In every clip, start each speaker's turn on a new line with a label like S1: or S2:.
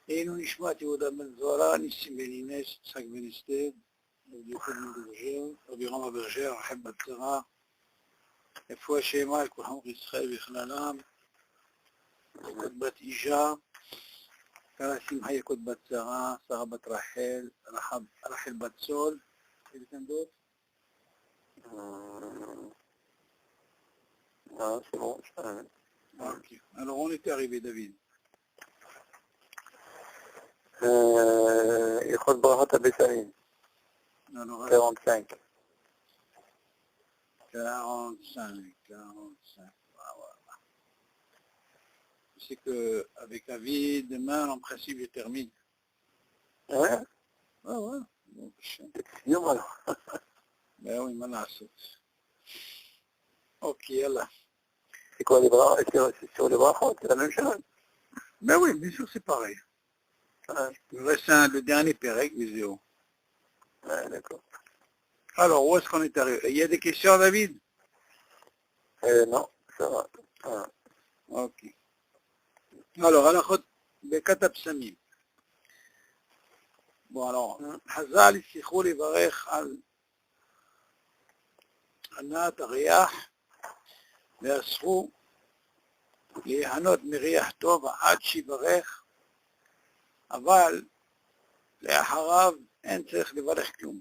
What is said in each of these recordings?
S1: היינו נשמעת יהודה בן זוהרה, ניסים בן אינס, יצחק בן אסתר, רבי יוחנן בן ברג'ר, רבי רמה ברג'ר, רחל בת שרה, רפואה שלמה לכל חמוך ישראל בכללם, יקות בת אישה, קרא שמחה יקות בת שרה, שרה בת רחל, רחל בת סול, quelqu'un d'autre?
S2: Non, c'est bon.
S1: Ok. Alors on était arrivé, David.
S2: Ikhot Brachat Abessalim,
S1: Alors,
S2: 45.
S1: 45. Voilà. C'est qu'avec David, demain, en principe, je termine.
S2: Ouais,
S1: Ouais. Donc,
S2: c'est bon alors.
S1: ben oui, maintenant, ok, là.
S2: C'est quoi les bras? C'est sur les Brachot, c'est la même chose.
S1: Ben oui, bien sûr, c'est pareil.
S2: Ouais,
S1: Il me reste le dernier Pérec, vidéo.
S2: ouais, d'accord.
S1: Alors, où est-ce qu'on est arrivé? Il y a des questions, David?
S2: Non, ça va. Ouais.
S1: Ok. Alors, halachot bekatab samim. Bon, alors, Hazal, יצליחו לברך על הנעת הריח, ואסרו ליהנות מריח טוב עד שיברך, אבל לאחריו אין צריך לברך כלום.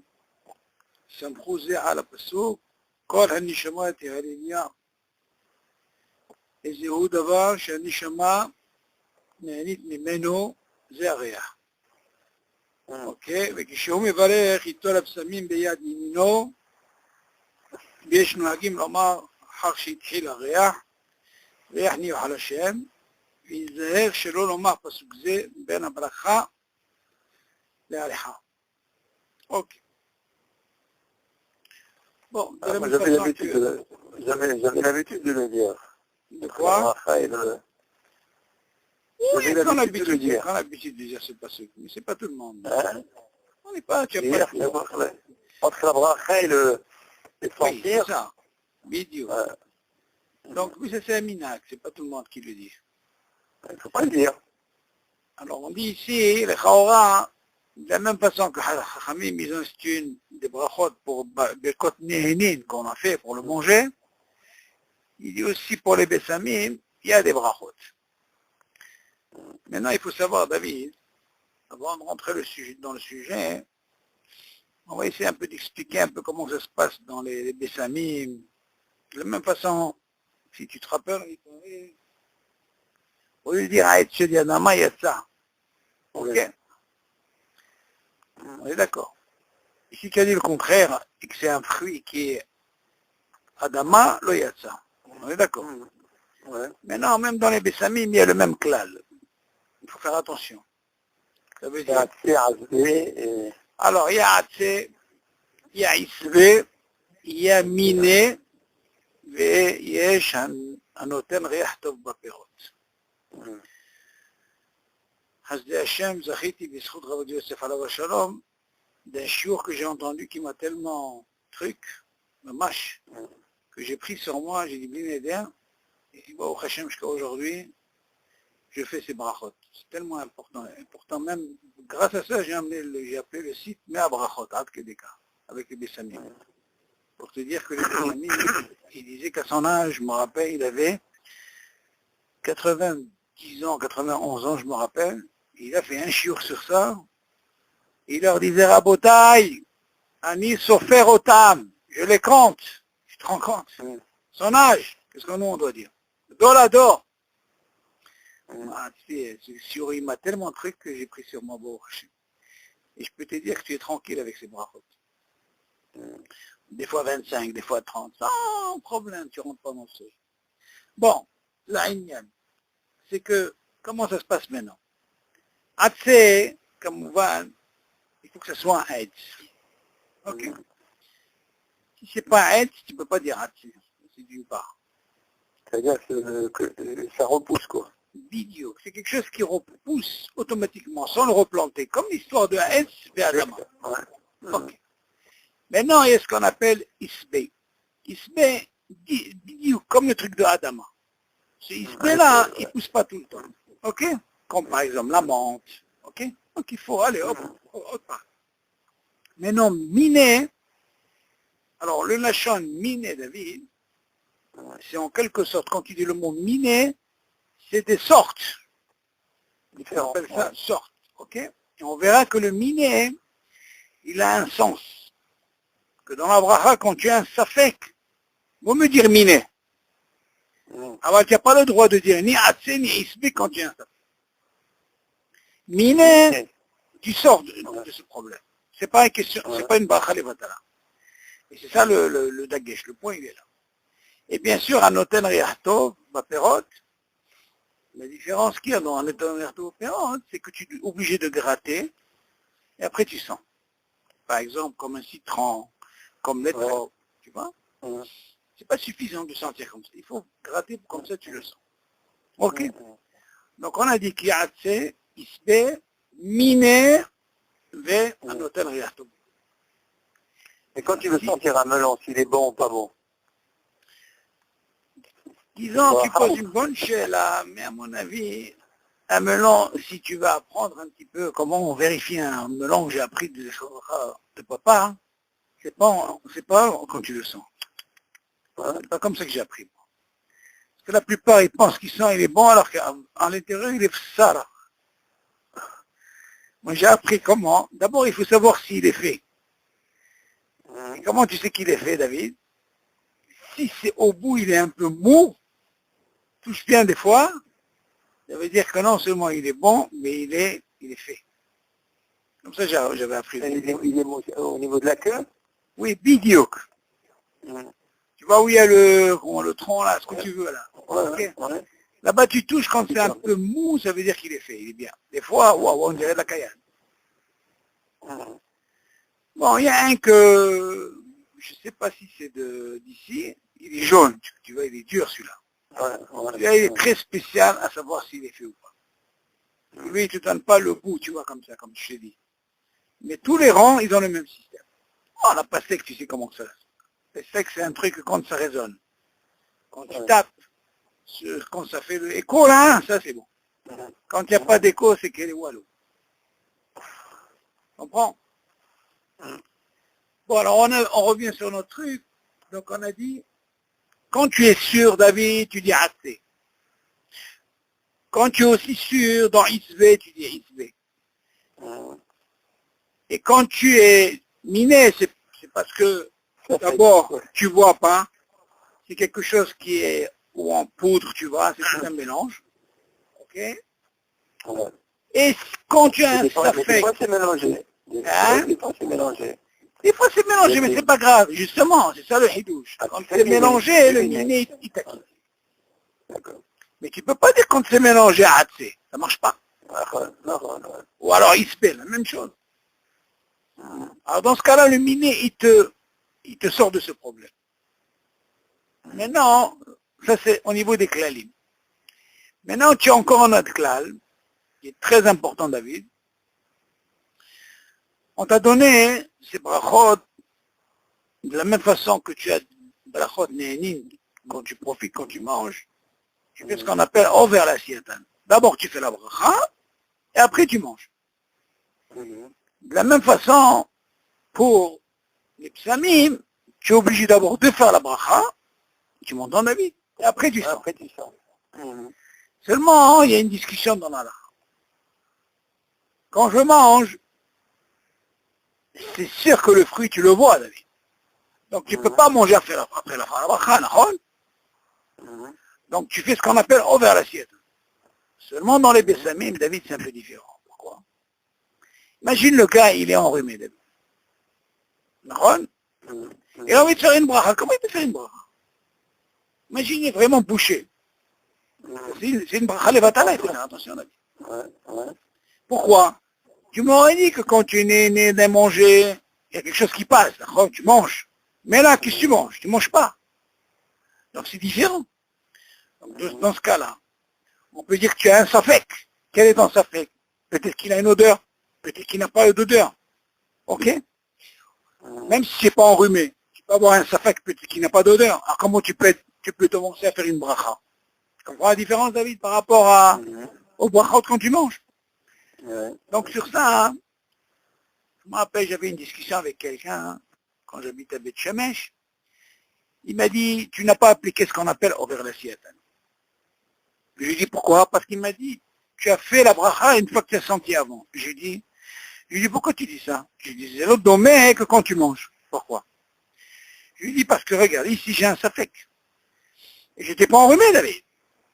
S1: סמכו זה על הפסוק, כל הנשמות ההלליה. איזהו דבר שהנשמה נהנית ממנו, זה הריח. אוקיי? וכשהוא מברך, ייטול הבשמים ביד ימינו, ויש נוהגים לומר, אחר שהתחיל הריח, ריח ניוח על השם, ויזהר שלא לומר פסוק זה בין הברכה להליכה. אוקיי. Bon, de la
S2: Moi,
S1: même
S2: j'avais
S1: façon que...
S2: j'avais l'habitude de le dire.
S1: De quoi? Oui,
S2: J'avais
S1: qu'on a
S2: l'habitude de le dire.
S1: l'habitude de dire c'est pas ce mais c'est pas tout le monde.
S2: Hein?
S1: On n'est pas... Tu as
S2: Dire,
S1: pas
S2: entre la bracha et le
S1: oui,
S2: sentir.
S1: c'est ça. Vidéo.
S2: Ouais.
S1: Donc, oui, ça c'est un minac, c'est pas tout le monde qui le dit.
S2: Il ne faut pas le dire.
S1: Alors, on dit ici, les Khaora, de la même façon que Khamim, ils ont institué des brachot pour des côtes néhénin qu'on a fait pour le manger, il dit aussi pour les bessamim, il y a des brachot. Maintenant, il faut savoir, David, avant de rentrer dans le sujet, on va essayer un peu d'expliquer un peu comment ça se passe dans les bessamim. De la même façon, si tu te rappelles, au lieu de dire Aït Shediadama, il y a ça. Ok? On est d'accord. Et si tu as dit le contraire, et que c'est un fruit qui est Adama, là, il y a ça. On est d'accord.
S2: Ouais.
S1: Maintenant, même dans les bessamim, il y a le même klal. Il faut faire attention. Ça veut dire... Alors, il y a Atse, il y a Isve, il y a Miné, ויש הנותן ריח טוב בפירות. חסדי השם, זכיתי בזכות רבי יוסף עליו השלום, d'un shiur que j'ai entendu qui m'a tellement mamash, que j'ai pris sur moi, j'ai dit Blinéder, et au Hachem jusqu'à aujourd'hui, je fais ces brachot. C'est tellement important. Et pourtant même, grâce à ça, j'ai appelé le site Mea Brachot, Ad Kedeka, avec les Bessamim. Pour te dire que les Bessamim, il disait qu'à son âge, je me rappelle, il avait 90 ans, 91 ans, je me rappelle, il a fait un shiur sur ça, il leur disait Rabotai, Ani Sofer Otam, je les compte, tu te rends compte? Son âge, qu'est-ce que nous on doit dire? Dolador. Ah, tu sais, il m'a tellement de trucs que j'ai pris sur moi, et je peux te dire que tu es tranquille avec ces brachot. Des fois 25, des fois 30, sans problème, tu rentres pas dans ce. Bon, la Inyan, c'est que, comment ça se passe maintenant? Atse, comme on va, il faut que ce soit un Aetz. Ok. Si c'est pas un Aetz, tu peux pas dire Atse. C'est d'une part.
S2: C'est-à-dire que ça repousse, quoi.
S1: Vidéo. C'est quelque chose qui repousse automatiquement, sans le replanter, comme l'histoire de Aetz vers Adama.
S2: Ouais.
S1: Ok. Maintenant, il y a ce qu'on appelle Isbe. Isbe, comme le truc de Adama. Ce Isbe-là, il ne pousse pas tout le temps. Ok? Comme par exemple la menthe, Donc il faut aller, hop, hop. Mais non, miner, alors le lachon miner, David, c'est en quelque sorte, quand tu dis le mot miner, c'est des sortes. On appelle ça sortes, ok? Et on verra que le miner, il a un sens. Que dans la bracha, quand tu as un safek, vaut me dire miner. Alors tu n'as pas le droit de dire ni atse ni isbe quand tu as un safek. Miner, tu sors de ce problème. C'est pas une question, c'est pas une bracha levatala. Et c'est ça le dagesh, le point il est là. Et bien sûr, un hôtel riachtov, baperot, la différence qu'il y a dans un hôtel riachtov baperot, c'est que tu es obligé de gratter, et après tu sens. Par exemple, comme un citron, comme l'étro, tu vois. C'est pas suffisant de sentir comme ça. Il faut gratter, comme ça tu le sens. Ok. Donc on a dit qu'il y a assez, isbe, miner, vers un hôtel riachtov.
S2: Et quand tu veux sentir un melon, s'il est bon ou pas bon?
S1: Disons, tu poses une bonne chaîne là, mais à mon avis, un melon, si tu vas apprendre un petit peu comment on vérifie un melon que j'ai appris de papa, hein, c'est pas quand tu le sens. C'est pas comme ça que j'ai appris. Parce que la plupart, ils pensent qu'il sent, il est bon, alors qu'à l'intérieur, il est sara. Moi, j'ai appris comment. D'abord, il faut savoir s'il est fait. Et comment tu sais qu'il est fait, David? Si c'est au bout, il est un peu mou, touche bien des fois, ça veut dire que non seulement il est bon, mais il est fait. Comme ça, j'avais appris.
S2: Il est mou au niveau de la queue?
S1: Oui, bidiouk. Tu vois où il y a le tronc, là, ce que tu veux, là. Okay. Là-bas, tu touches, quand c'est un peu mou, ça veut dire qu'il est fait, il est bien. Des fois, waouh, on dirait de la cayenne. Bon, il y a un que, je ne sais pas si c'est d'ici, il est jaune, tu vois, il est dur celui-là. Celui-là, il est très spécial à savoir s'il est fait ou pas. Lui, il ne te donne pas le goût, tu vois, comme ça, comme je t'ai dit. Mais tous les rangs, ils ont le même système. Oh, la pastèque, tu sais comment ça. Le sec, c'est un truc quand ça résonne. Quand tu tapes, quand ça fait l'écho, là, ça c'est bon. Quand il n'y a pas d'écho, c'est qu'elle est wallo. Comprends? Bon, alors on revient sur notre truc. Donc on a dit, quand tu es sûr, David, tu dis assez. Quand tu es aussi sûr, dans Isve, tu dis Isve. Et quand tu es miné, c'est parce que, d'abord, tu vois pas. C'est quelque chose qui est ou en poudre, tu vois, c'est un mélange. Ok? Et quand tu as un safek...
S2: Des fois, c'est mélangé. Des fois, c'est mélangé.
S1: Des fois, c'est mélangé, mais c'est pas grave. Justement, c'est ça le hidouche. Quand c'est mélangé, le miné, il t'acquitte. Mais tu peux pas dire quand c'est mélangé à Hatsé. Ça marche pas. Ou alors Isbé, la même chose. Alors dans ce cas-là, le miné, il te sort de ce problème. Maintenant, ça c'est au niveau des klalim. Maintenant, tu as encore un autre klal, qui est très important, David. On t'a donné ces brachot de la même façon que tu as brachot néhénin, quand tu profites, quand tu manges, tu fais ce qu'on appelle over l'assiette. D'abord, tu fais la bracha, et après, tu manges. De la même façon, pour les psamim, tu es obligé d'abord de faire la bracha, tu montes dans la vie, et après tu sors. Seulement, il y a une discussion dans la lacha. Quand je mange, c'est sûr que le fruit, tu le vois, David. Donc tu ne peux pas manger après la bracha, donc tu fais ce qu'on appelle over l'assiette. Seulement dans les bessamim, David, c'est un peu différent. Pourquoi? Imagine le gars, il est enrhumé, David. Il a envie de faire une bracha. Comment il peut faire une bracha? Imagine, il est vraiment bouché. C'est une bracha levatala, il faut faire attention, David. Pourquoi? Tu m'aurais dit que quand tu es né d'un manger, il y a quelque chose qui passe, d'accord? Tu manges. Mais là, qu'est-ce que tu manges? Tu ne manges pas. Donc c'est différent. Donc, dans ce cas-là, on peut dire que tu as un safek. Quel est ton safek? Peut-être qu'il a une odeur, peut-être qu'il n'a pas d'odeur. Ok? Même si c'est pas enrhumé, tu peux avoir un safek peut-être qui n'a pas d'odeur. Alors comment tu peux commencer à faire une bracha? Tu comprends la différence, David, par rapport au brachot quand tu manges?
S2: Ouais.
S1: Donc sur ça, hein, je me rappelle, j'avais une discussion avec quelqu'un, hein, quand j'habite à Beth Shemesh. Il m'a dit, tu n'as pas appliqué ce qu'on appelle over l'assiette. Je lui ai dit, pourquoi? Parce qu'il m'a dit, tu as fait la bracha une fois que tu as senti avant. Je lui ai dit, pourquoi tu dis ça? Je lui ai dit, c'est l'autre domaine que quand tu manges. Pourquoi? Je lui ai dit, parce que regarde, ici j'ai un safek. Et j'étais pas enrhumé, David.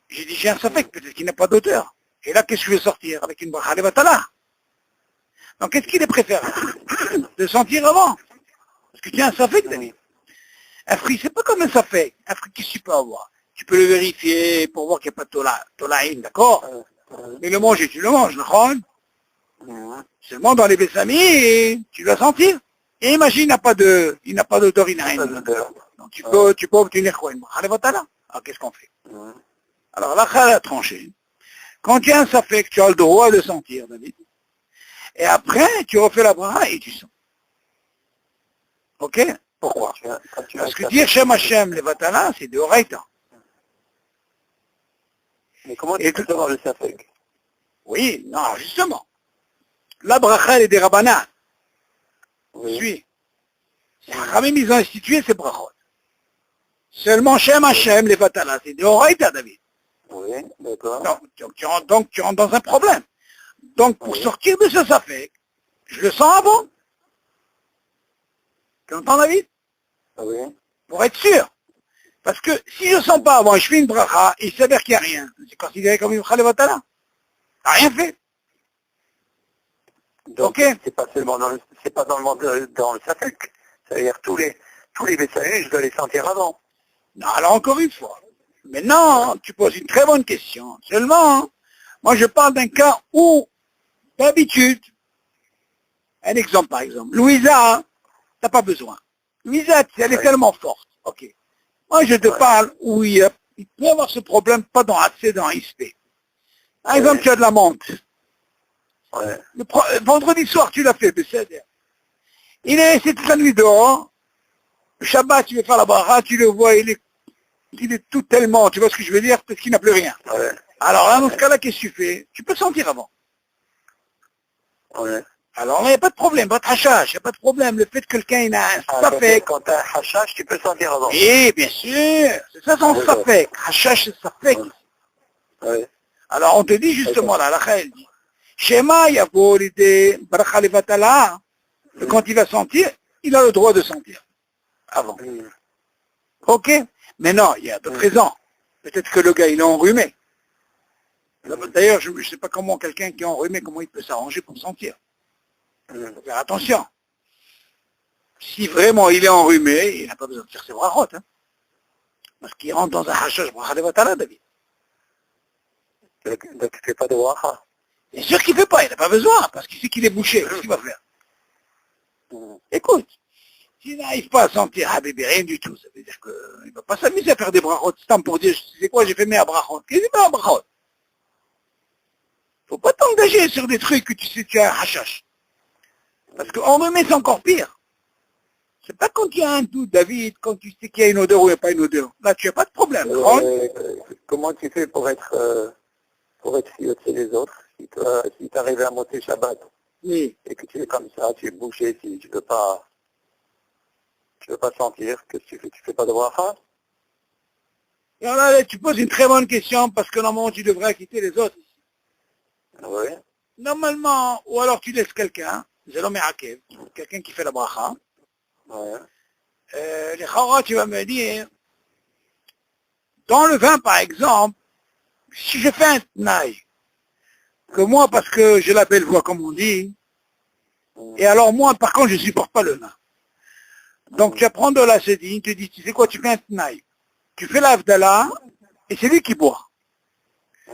S1: J'ai dit, j'ai un safek, peut-être qu'il n'a pas d'odeur. Et là, qu'est-ce que je vais sortir? Avec une bracha levatala. Donc, qu'est-ce qu'il est préférable? De sentir avant. Parce que tu as un safek, David. Un fruit, c'est pas comme un safek. Un fruit, qu'est-ce que tu peux avoir? Tu peux le vérifier pour voir qu'il n'y a pas de tolaïne, d'accord? Mais le manger, tu le manges, d'accord? Seulement dans les bessamis, tu dois sentir. Et imagine, il n'a pas d'odeur, il n'a rien. Donc tu peux obtenir quoi? Une bracha levatala. Alors, qu'est-ce qu'on fait? Alors, la Chal a tranché. Quand tu as un safek, tu as le droit de sentir, David. Et après, tu refais la bracha et tu sens. Ok? Pourquoi? Parce que dire Shem Hashem Levatala, c'est de Horaïta.
S2: Mais comment tu peux savoir le safek?
S1: Oui, non, justement. La bracha, elle est des Rabbanan.
S2: Oui.
S1: Suis. Les Chachamim, ils ont institué ces brachot. Seulement Shem Hashem Levatala, c'est de Horaïta, David.
S2: Oui, d'accord.
S1: Donc, tu rentres dans un problème. Donc, pour sortir de ce safek, je le sens avant. Tu entends, David?
S2: Oui.
S1: Pour être sûr. Parce que si je ne sens pas avant, je fais une bracha, et il s'avère qu'il n'y a rien. C'est considéré comme une bracha levatala. Tu n'as rien fait.
S2: Donc,
S1: ok?
S2: c'est pas seulement c'est pas dans le safek. C'est-à-dire tous les bessamines, je dois les sentir avant.
S1: Non, alors encore une fois. Maintenant, tu poses une très bonne question. Seulement, moi je parle d'un cas où, d'habitude, un exemple par exemple, Louisa, t'as pas besoin. Louisa, elle est tellement forte. Ok. Moi je te parle où il peut y avoir ce problème, pas dans AC, dans ISP. Par exemple, tu as de la menthe.
S2: Ouais.
S1: Vendredi soir, tu l'as fait, c'est-à-dire. Il est resté toute la nuit dehors. Le Shabbat, tu veux faire la bracha, tu le vois, il est tout tellement, tu vois ce que je veux dire, parce qu'il n'a plus rien.
S2: Ouais.
S1: Alors là, dans ce cas-là, qu'est-ce que tu fais? Tu peux sentir avant.
S2: Ouais.
S1: Alors là, il n'y a pas de problème, pas de hachage, il n'y a pas de problème. Le fait que quelqu'un il a un safek.
S2: Quand tu as un hachage, tu peux sentir avant.
S1: Oui, bien sûr. C'est ça son safek. Hachage, c'est safek.
S2: Ouais.
S1: Alors on te dit justement là, la Chal dit, Shema yavo l'idée bracha levatala, que quand il va sentir, il a le droit de sentir. Avant. Ok? Mais non, il y a d'autres raisons. Peut-être que le gars, il est enrhumé. D'ailleurs, je ne sais pas comment quelqu'un qui est enrhumé, comment il peut s'arranger pour sentir. Il faut faire attention. Si vraiment il est enrhumé, il n'a pas besoin de faire ses brachot. Hein, parce qu'il rentre dans un hachage bracha levatala, David.
S2: Donc tu ne fais pas de bracha.
S1: Bien sûr qu'il ne fait pas, il n'a pas besoin, parce qu'il sait qu'il est bouché. Qu'est-ce qu'il va faire? Écoute, s'il n'arrive pas à sentir, ah bébé, rien du tout, ça veut dire qu'il ne va pas s'amuser à faire des brachot. C'est pour dire, c'est quoi, j'ai fait mes brachot. Qu'est-ce que c'est mes brachot? Faut pas t'engager sur des trucs que tu sais que tu as un hachage. Parce qu'en remet, c'est encore pire. C'est pas quand il y a un doute, David, quand tu sais qu'il y a une odeur ou il n'y a pas une odeur. Là, tu n'as pas de problème.
S2: Comment tu fais pour être sûr chez les autres? Si tu arrives à monter Shabbat,
S1: Oui.
S2: et que tu es comme ça, tu es bouché, si tu peux pas sentir, que tu fais pas de bracha?
S1: Et alors là, tu poses une très bonne question, parce que normalement, tu devrais quitter les autres.
S2: Oui.
S1: Normalement, ou alors tu laisses quelqu'un, quelqu'un qui fait la bracha.
S2: Ouais.
S1: Les chara, tu vas me dire, dans le vin par exemple, si je fais un tnaï, que moi parce que j'ai la belle voix comme on dit, et alors moi par contre je ne supporte pas le vin. Donc tu vas prendre la sédine, tu dis, tu sais quoi, tu fais un tnaï, tu fais l'avdallah, et c'est lui qui boit.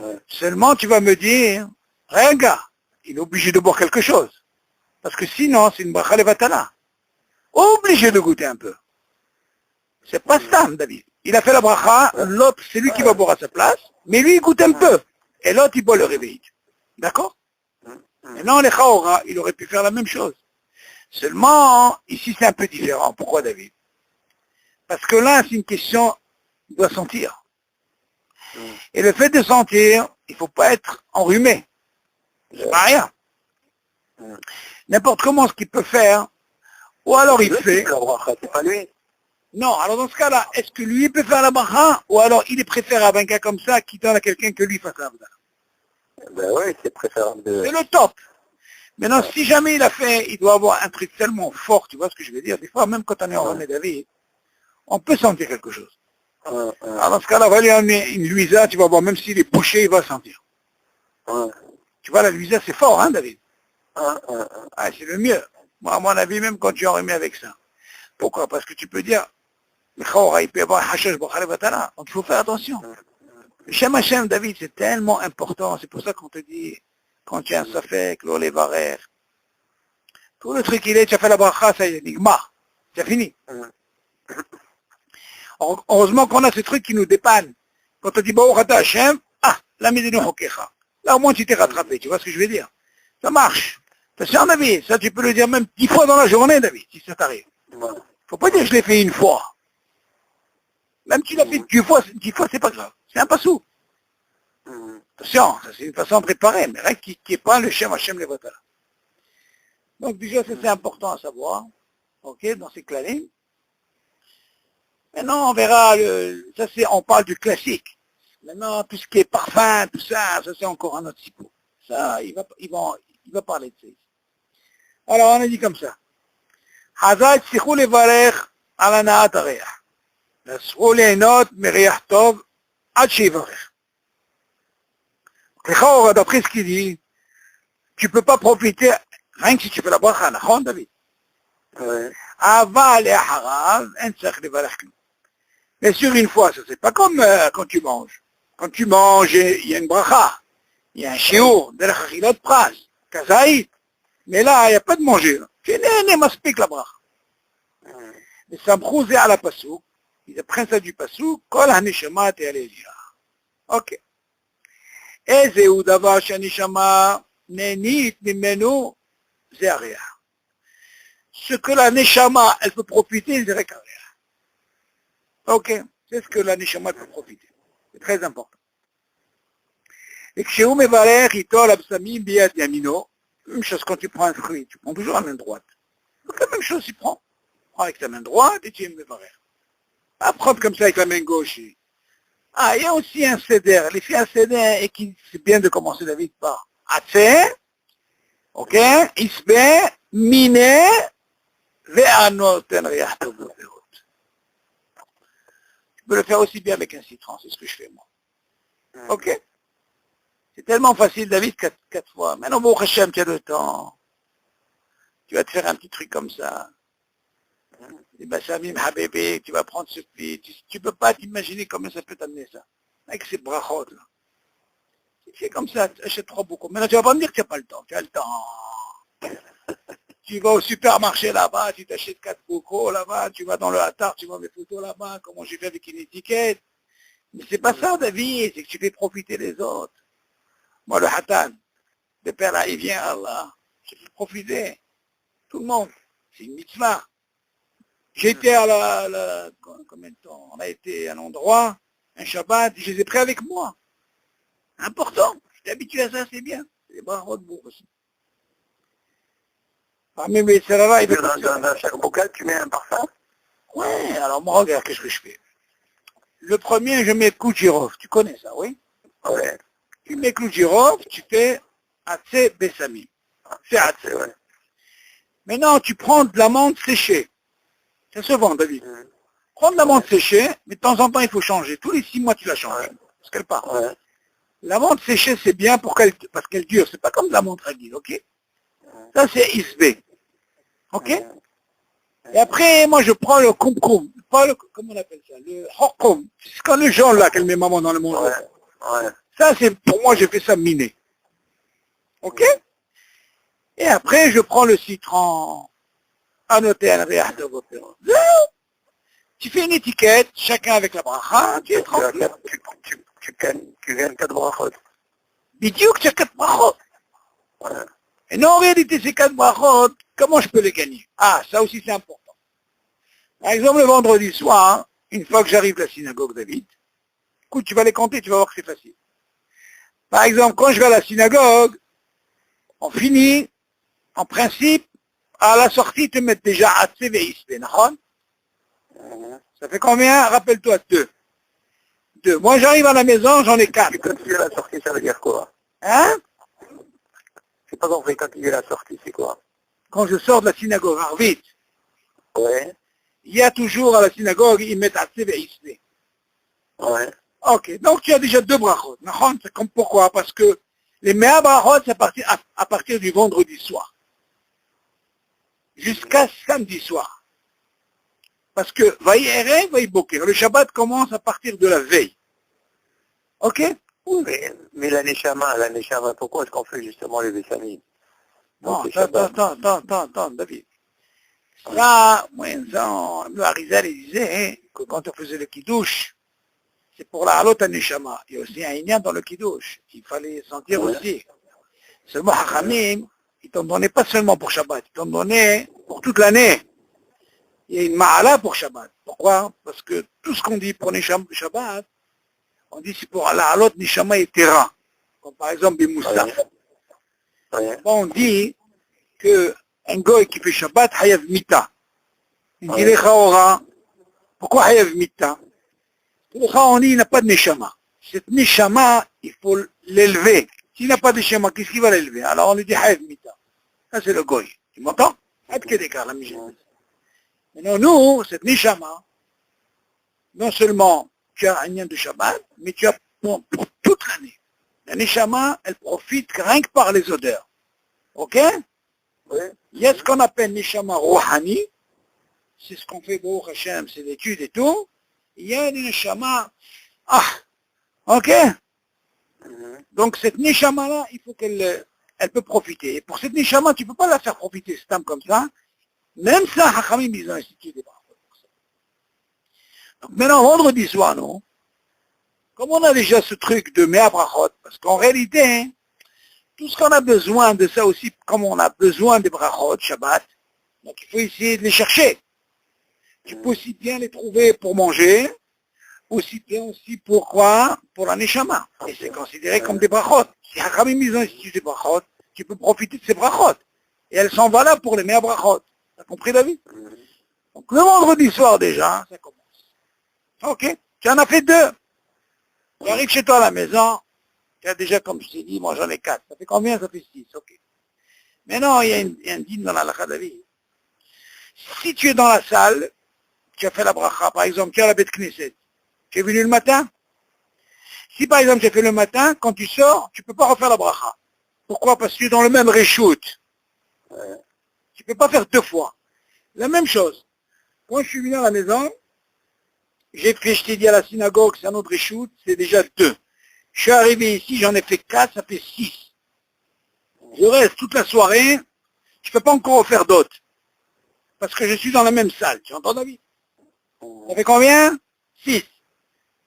S2: Ouais.
S1: Seulement tu vas me dire, regarde, il est obligé de boire quelque chose. Parce que sinon c'est une bracha levatala. Obligé de goûter un peu. C'est pas ça, David. Il a fait la bracha, l'autre, c'est lui qui va boire à sa place, mais lui, il goûte un peu. Et l'autre, il boit le réveil. D'accord? Maintenant, les chaora, il aurait pu faire la même chose. Seulement, ici, c'est un peu différent. Pourquoi, David? Parce que là, c'est une question, il doit sentir. Et le fait de sentir, il ne faut pas être enrhumé. C'est pas rien. N'importe comment ce qu'il peut faire, ou alors il fait.
S2: C'est pas lui.
S1: Non, alors dans ce cas-là, est-ce que lui peut faire la bracha, ou alors il est préférable un gars comme ça qui donne à quelqu'un que lui fasse la bracha?
S2: Ben oui, c'est préférable de...
S1: C'est le top. Maintenant, si jamais il a fait, il doit avoir un truc tellement fort, tu vois ce que je veux dire? Des fois, même quand on est en René David, on peut sentir quelque chose. Alors dans ce cas-là, va lui amener une Louisa, tu vas voir, même s'il est bouché, il va sentir. Tu vois, la Louisa, c'est fort, hein, David? Ah, c'est le mieux. Moi, à mon avis, même quand tu en remets avec ça. Pourquoi? Parce que tu peux dire, il peut y avoir un hashash b'chale batala. Donc il faut faire attention. Le Shem Hashem, David, c'est tellement important. C'est pour ça qu'on te dit, quand tu as un safek, l'olé varer, tout le truc il est, tu as fait la bracha, ça y est, nigma. C'est fini. Heureusement qu'on a ce truc qui nous dépanne. Quand on dit, Baruch Ata Hashem, ah, la midenu hokecha. Là, au moins, tu t'es rattrapé. Tu vois ce que je veux dire? Ça marche. Ça, c'est un David. Ça, tu peux le dire même 10 fois dans la journée, David, si ça t'arrive. Faut pas dire que je l'ai fait une fois. Même si tu l'as fait 10 fois, c'est pas grave. C'est un passou. Attention, ça c'est une façon de préparer, mais rien qui n'est pas le Shem Hashem Levatala. Donc déjà, ça c'est important à savoir, ok, dans ces clalims. Maintenant, on verra, ça c'est, on parle du classique. Maintenant, tout ce qui est parfum, tout ça, ça c'est encore un autre sipo. Ça, il va parler de ça. Alors, on a dit comme ça. Hazal tsichou levarech ala na'at hareach. Nasrou lienot meriach tov ad shevarech. D'après ce qu'il dit, tu ne peux pas profiter, rien que si tu fais la bracha, nachon, David. Aval et harav, en tzach levarech klum. Mais sur une fois, ça c'est pas comme quand tu manges. Quand tu manges, il y a une bracha, il y a un shiur, derech achilot pras, kazaït. Mais là, il n'y a pas de manger. Tu n'es maspik la bracha. Mais ça me à la pasouk, ils apprennent ça du pasouk, kol haneshama te aleliyah. Ok. איזהו דבר שהנשמה נהנית ממנו, זה הריח. Ce que la neshama, elle peut profiter, c'est avec הריח. Ok, c'est ce que la neshama peut profiter. C'est très important. Et כשהוא מברך איתו על הבשמים ביד ימינו, même chose quand tu prends un fruit, tu prends toujours la main droite. Donc la même chose, tu prends. Prends avec ta main droite et tu מברך. Pas prendre comme ça avec la main gauche. Ah, il y a aussi un céder. Les filles un céder, et qui c'est bien de commencer David par Atse, ok, Isbe, Mine, Ve'anoten Riach Tov Leverot. Tu peux le faire aussi bien avec un citron, c'est ce que je fais moi. Ok. C'est tellement facile, David, 4 fois. Maintenant, bon, Hachem, tu as le temps. Tu vas te faire un petit truc comme ça. Et ben, Samim Habébé, tu vas prendre ce pli. Tu peux pas t'imaginer comment ça peut t'amener ça. Avec ces brachot, là. Tu fais comme ça, tu achètes 3 boucons. Maintenant, tu vas pas me dire que tu n'as pas le temps. Tu as le temps. Tu vas au supermarché là-bas, tu t'achètes 4 boucons là-bas, tu vas dans le hatard, tu vois mes photos là-bas, comment j'ai fait avec une étiquette. Mais c'est pas ça, David, c'est que tu fais profiter les autres. Moi, le hatan, le père là, il vient, Allah. Je fais profiter. Tout le monde. C'est une mitzvah. J'étais à combien de temps? On a été à un endroit, un Shabbat, je les ai pris avec moi. Important. J'étais habitué à ça, c'est bien. C'est des brachot de bourg aussi. Parmi mes serrara, il veut
S2: dans chaque bocal, tu mets un parfum?
S1: Ouais, alors moi, regarde, qu'est-ce que je fais? Le premier, je mets Koudjirov. Tu connais ça, oui?
S2: Ouais.
S1: Tu mets Koudjirov, tu fais Atse Bessamim. C'est Atse.
S2: Ouais.
S1: Maintenant, tu prends de l'amande séchée. Ça se vend, David. Prends de l'amande séchée, mais de temps en temps, il faut changer. Tous les 6 mois, tu la changes. Parce qu'elle part.
S2: Ouais.
S1: L'amande séchée, c'est bien parce qu'elle dure. C'est pas comme de l'amande ragile, ok? Ça, c'est Isbe. Ok? Et après, moi, je prends le kumkum. Comment on appelle ça? Le hokum. C'est quand le jaune, là, qu'elle met maman dans le monde.
S2: Ouais.
S1: Ça, c'est, pour moi, j'ai fait ça miné. Ok? Et après, je prends le citron. Annoté un réach de votre péro. Tu fais une étiquette, chacun avec la bracha, tu es tranquille.
S2: Tu gagnes 4 brachot.
S1: Bidiuk, tu as 4 brachot.
S2: Ouais.
S1: Et non, en réalité, ces 4 brachot, comment je peux les gagner? Ah, ça aussi, c'est important. Par exemple, le vendredi soir, une fois que j'arrive à la synagogue, David, écoute, tu vas les compter, tu vas voir que c'est facile. Par exemple, quand je vais à la synagogue, on finit, en principe, à la sortie, te mettent déjà Atzé Ve'isbe, d'accord? Ça fait combien? Rappelle-toi, 2. 2. Moi, j'arrive à la maison, j'en ai 4.
S2: Et quand tu es à la sortie, ça veut dire quoi?
S1: Hein?
S2: C'est pas compris, quand tu es à la sortie, c'est quoi?
S1: Quand je sors de la synagogue, alors vite,
S2: Ouais,
S1: il y a toujours à la synagogue, ils mettent Atzé Ve'isbe.
S2: ouais.
S1: Ok, donc tu as déjà 2 brachot. C'est comme pourquoi? Parce que les meilleurs brachot, c'est à partir du vendredi soir. Jusqu'à samedi soir. Parce que Vaï Ere, Vaï Boker. Le Shabbat commence à partir de la veille. Ok?
S2: Oui, mais la Neshama, pourquoi est-ce qu'on fait justement les Bessamim?
S1: Non,
S2: Donc, c'est Shabbat.
S1: attends, David. Ça, moi, le Harizal, il disait hein, que quand on faisait le Kiddush, c'est pour la halot Neshama. Il y a aussi un Inyan dans le Kiddush. Il fallait sentir
S2: Ouais.
S1: aussi. Seulement, Hachamim, ils t'en donnaient pas seulement pour Shabbat, ils t'en donnaient pour toute l'année. Il y a une ma'ala pour Shabbat. Pourquoi? Parce que tout ce qu'on dit pour Shabbat, on dit c'est pour la halot Neshama et Terra. Comme par exemple des Moussaf.
S2: Ouais.
S1: Bon, on dit que un goy qui fait Shabbat, Hayav Mita. Il dit les Chaora, pourquoi Hayav Mita? Les Chaora, on dit il n'a pas de Neshama. Cette Neshama, il faut l'élever. S'il n'a pas de Neshama, qu'est-ce qu'il va l'élever? Alors on lui dit Hayav Mita. Ça c'est le goy. Tu m'entends? La Mijin. Maintenant, nous, cette Neshama, non seulement tu as un lien de Shabbat, mais tu as pour toute l'année. La Neshama, elle profite rien que par les odeurs. Ok?
S2: Ouais.
S1: Il y a ce qu'on appelle Neshama Rouhani, c'est ce qu'on fait pour Hashem, c'est l'étude et tout. Il y a une Neshama, ok? Donc cette Neshama-là, il faut elle peut profiter. Et pour cette Neshama, tu ne peux pas la faire profiter stam comme ça. Même ça, Hachamim, ils ont institué des brachot pour ça. Donc maintenant, vendredi soir, non? Comme on a déjà ce truc de Mea Brachot, parce qu'en réalité, hein, tout ce qu'on a besoin de ça aussi, comme on a besoin des Brachot, Shabbat, donc il faut essayer de les chercher. Tu peux aussi bien les trouver pour manger, aussi bien aussi pour quoi? Pour la Neshama. Et c'est considéré comme des Brachot. Si Hachamim, ils ont institué des Brachot, tu peux profiter de ces Brachot. Et elles sont valables pour les Mea Brachot. T'as compris, David? Donc le vendredi soir déjà, ça commence. Ok, tu en as fait 2. Tu arrives chez toi à la maison, tu as déjà, comme je t'ai dit, moi j'en ai 4. Ça fait combien? Ça fait 6, ok. Maintenant, il y a un dîme dans la halakha, David. Si tu es dans la salle, tu as fait la bracha, par exemple, tu es à la Beth Knesset, tu es venu le matin. Si par exemple tu as fait le matin, quand tu sors, tu ne peux pas refaire la bracha. Pourquoi? Parce que tu es dans le même reshoot. Tu ne peux pas faire 2 fois. La même chose. Quand je suis venu à la maison, j'ai fait, je t'ai dit à la synagogue, c'est un autre reshoot, c'est déjà 2. Je suis arrivé ici, j'en ai fait 4, ça fait 6. Je reste toute la soirée, je ne peux pas encore en faire d'autres. Parce que je suis dans la même salle. Tu entends, David? Ça fait combien? 6.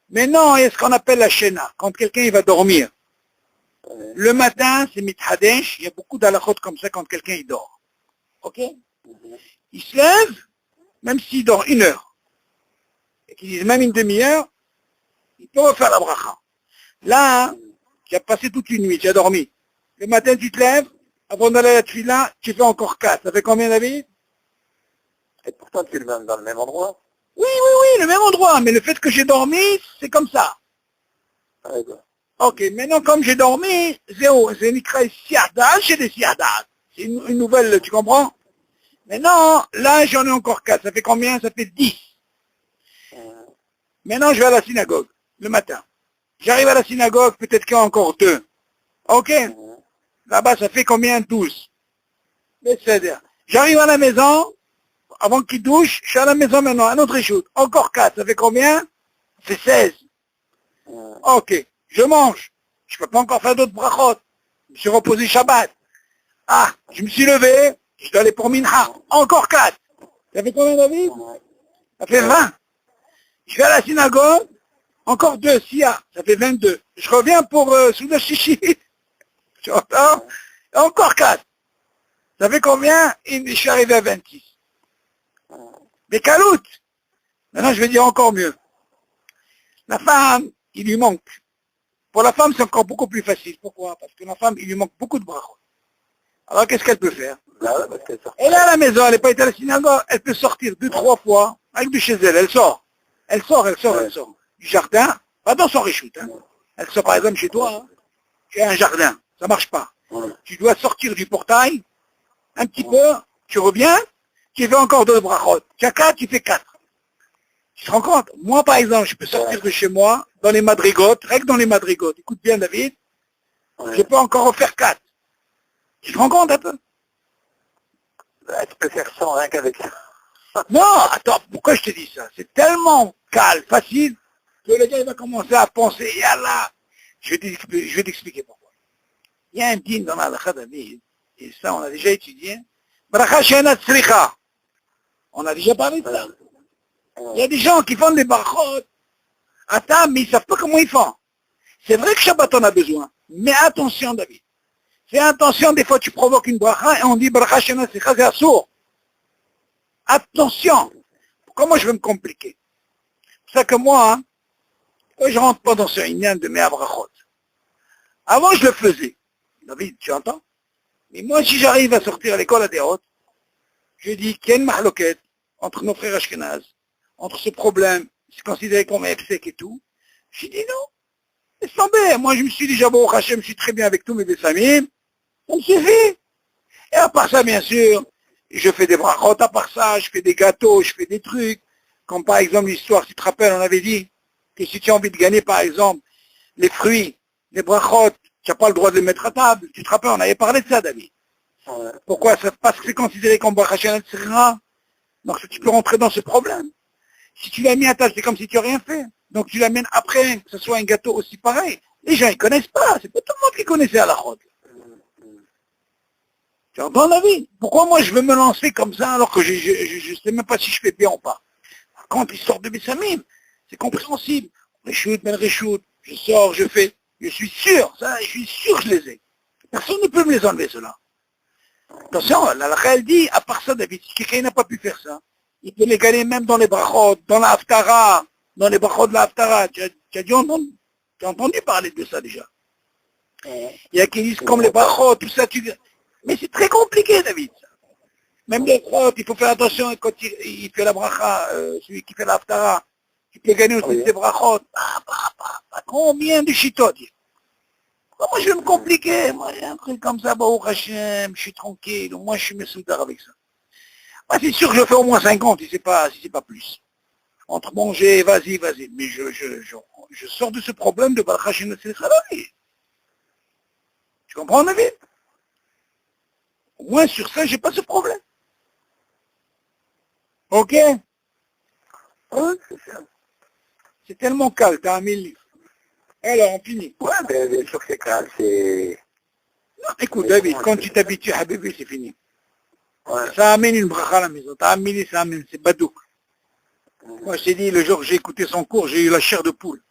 S1: Maintenant, il y a ce qu'on appelle la shena, quand quelqu'un il va dormir. Le matin, c'est mithadesh, il y a beaucoup d'halachot comme ça quand quelqu'un il dort. Ok? Il se lève, même s'il dort 1 heure, et qu'il dise même une demi-heure, il peut refaire la bracha. Là, tu as passé toute une nuit, tu as dormi. Le matin, tu te lèves, avant d'aller à la tefila, tu fais encore 4. Ça fait combien, David?
S2: Et pourtant, tu es dans le même endroit.
S1: Oui, le même endroit, mais le fait que j'ai dormi, c'est comme ça.
S2: Ah, d'accord.
S1: Ok, maintenant, comme j'ai dormi, zéro. C'est une siada, j'ai des siadas. C'est une nouvelle, tu comprends? Maintenant, là, j'en ai encore 4. Ça fait combien? Ça fait 10. Maintenant, je vais à la synagogue, le matin. J'arrive à la synagogue, peut-être qu'il y a encore 2. Ok? Là-bas, ça fait combien? 12. C'est-à-dire, j'arrive à la maison, avant qu'il douche, je suis à la maison maintenant, un autre échoute. Encore 4, ça fait combien? Ça fait 16. Ok, je mange. Je ne peux pas encore faire d'autres brachot. Je me suis reposé Shabbat. Je me suis levé, je dois aller pour Minha. Encore 4. Ça fait combien, David? Ça fait 20. Je vais à la synagogue, encore 2, Sia, ça fait 22. Je reviens pour Souda Chichi. Tu entends? Encore 4. Ça fait combien? Je suis arrivé à 26. Mais Kalout. Maintenant, je vais dire encore mieux. La femme, il lui manque. Pour la femme, c'est encore beaucoup plus facile. Pourquoi? Parce que la femme, il lui manque beaucoup de brachot. Alors, qu'est-ce qu'elle peut faire?
S2: Là, parce qu'elle sort.
S1: Elle est à la maison, elle n'est pas été à la synagogue, elle peut sortir 2-3 fois avec de chez elle, elle sort. Elle sort. Du jardin, pas dans son réchoute. Hein. Elle sort par exemple chez toi, hein. Tu as un jardin, ça marche pas. Tu dois sortir du portail, un petit peu, tu reviens, tu fais encore 2 brachot. Tu as 4, tu fais 4. Tu te rends compte? Moi par exemple, je peux sortir de chez moi, dans les madrigotes, rien que dans les madrigotes. Écoute bien David, je peux encore en faire 4. Tu te rends compte un peu?
S2: Tu peux faire 100 rien qu'avec ça.
S1: Non, attends, pourquoi je te dis ça? C'est tellement calme, facile, que le gars il va commencer à penser, yallah. Je vais t'expliquer pourquoi. Il y a un din dans la halakha David, et ça on a déjà étudié, bracha she'ena tzricha. On a déjà parlé de ça. Il y a des gens qui font des brachot, attends, mais ils ne savent pas comment ils font. C'est vrai que Shabbat en a besoin, mais attention David. Fais attention, des fois tu provoques une bracha et on dit bracha she'ena tzricha, c'est assourd. Attention. Pourquoi moi je vais me compliquer? C'est ça que moi, hein, je rentre pas dans ce inyan de mes abrachot. Avant je le faisais. David, tu entends? Mais moi si j'arrive à sortir à l'école à des hautes, je dis qu'il y a une mahloquette entre nos frères Ashkenaz, entre ce problème, c'est considéré comme un sec et tout. Je dis non, laisse tomber. Moi je me suis déjà bon au Hachem, je suis très bien avec tous mes bessamim, ça me suffit. Et à part ça, bien sûr, je fais des brachot, à part ça, je fais des gâteaux, je fais des trucs. Comme par exemple l'histoire, si tu te rappelles, on avait dit que si tu as envie de gagner par exemple les fruits, les brachot, tu n'as pas le droit de les mettre à table. Tu te rappelles, on avait parlé de ça, David. Pourquoi? Parce que c'est considéré comme bracha she'ena tzricha. Donc tu peux rentrer dans ce problème. Si tu l'as mis à table, c'est comme si tu n'as rien fait. Donc tu l'amènes après, que ce soit un gâteau aussi pareil. Les gens, ils ne connaissent pas. C'est pas tout le monde qui connaissait à la route. Tu entends la vie? Pourquoi moi je veux me lancer comme ça alors que je ne sais même pas si je fais bien ou pas? Quand ils sortent de mes samim, c'est compréhensible. Réchoute, ben réchoute, je sors, je fais. Je suis sûr, ça, je suis sûr que je les ai. Personne ne peut me les enlever, cela. Attention, la halakha, elle dit, à part ça, David, si quelqu'un n'a pas pu faire ça, il peut les gagner même dans les brachot, dans la haftara, dans les brachot de la haftara. Tu as dû entendre, tu as entendu parler de ça déjà. Il y a qui disent comme les brachot, tout ça, mais c'est très compliqué, David. Même les brachot, il faut faire attention quand il fait la bracha, celui qui fait la haftara, il peut gagner aussi des brachot. Combien de chitotes? Moi, je vais me compliquer. Moi, un truc comme ça, Baruch Hashem, je suis tranquille. Moi, je suis messoudar avec ça. Moi, c'est sûr que je fais au moins 50, si c'est pas plus. Entre manger, vas-y. Mais je sors de ce problème de Baruch Hashem, c'est le tu comprends, David? Au moins, sur ça, j'ai pas ce problème. Ok? C'est tellement calme, t'as un mille livres. Alors, on finit.
S2: Ouais, bien sûr que c'est calme, c'est...
S1: Non, écoute, David, quand tu t'habitues à bébé, c'est fini.
S2: Ouais.
S1: Ça amène une bracha à la maison. T'as amené, ça amène, c'est badouk. Moi, je t'ai dit, le jour que j'ai écouté son cours, j'ai eu la chair de poule.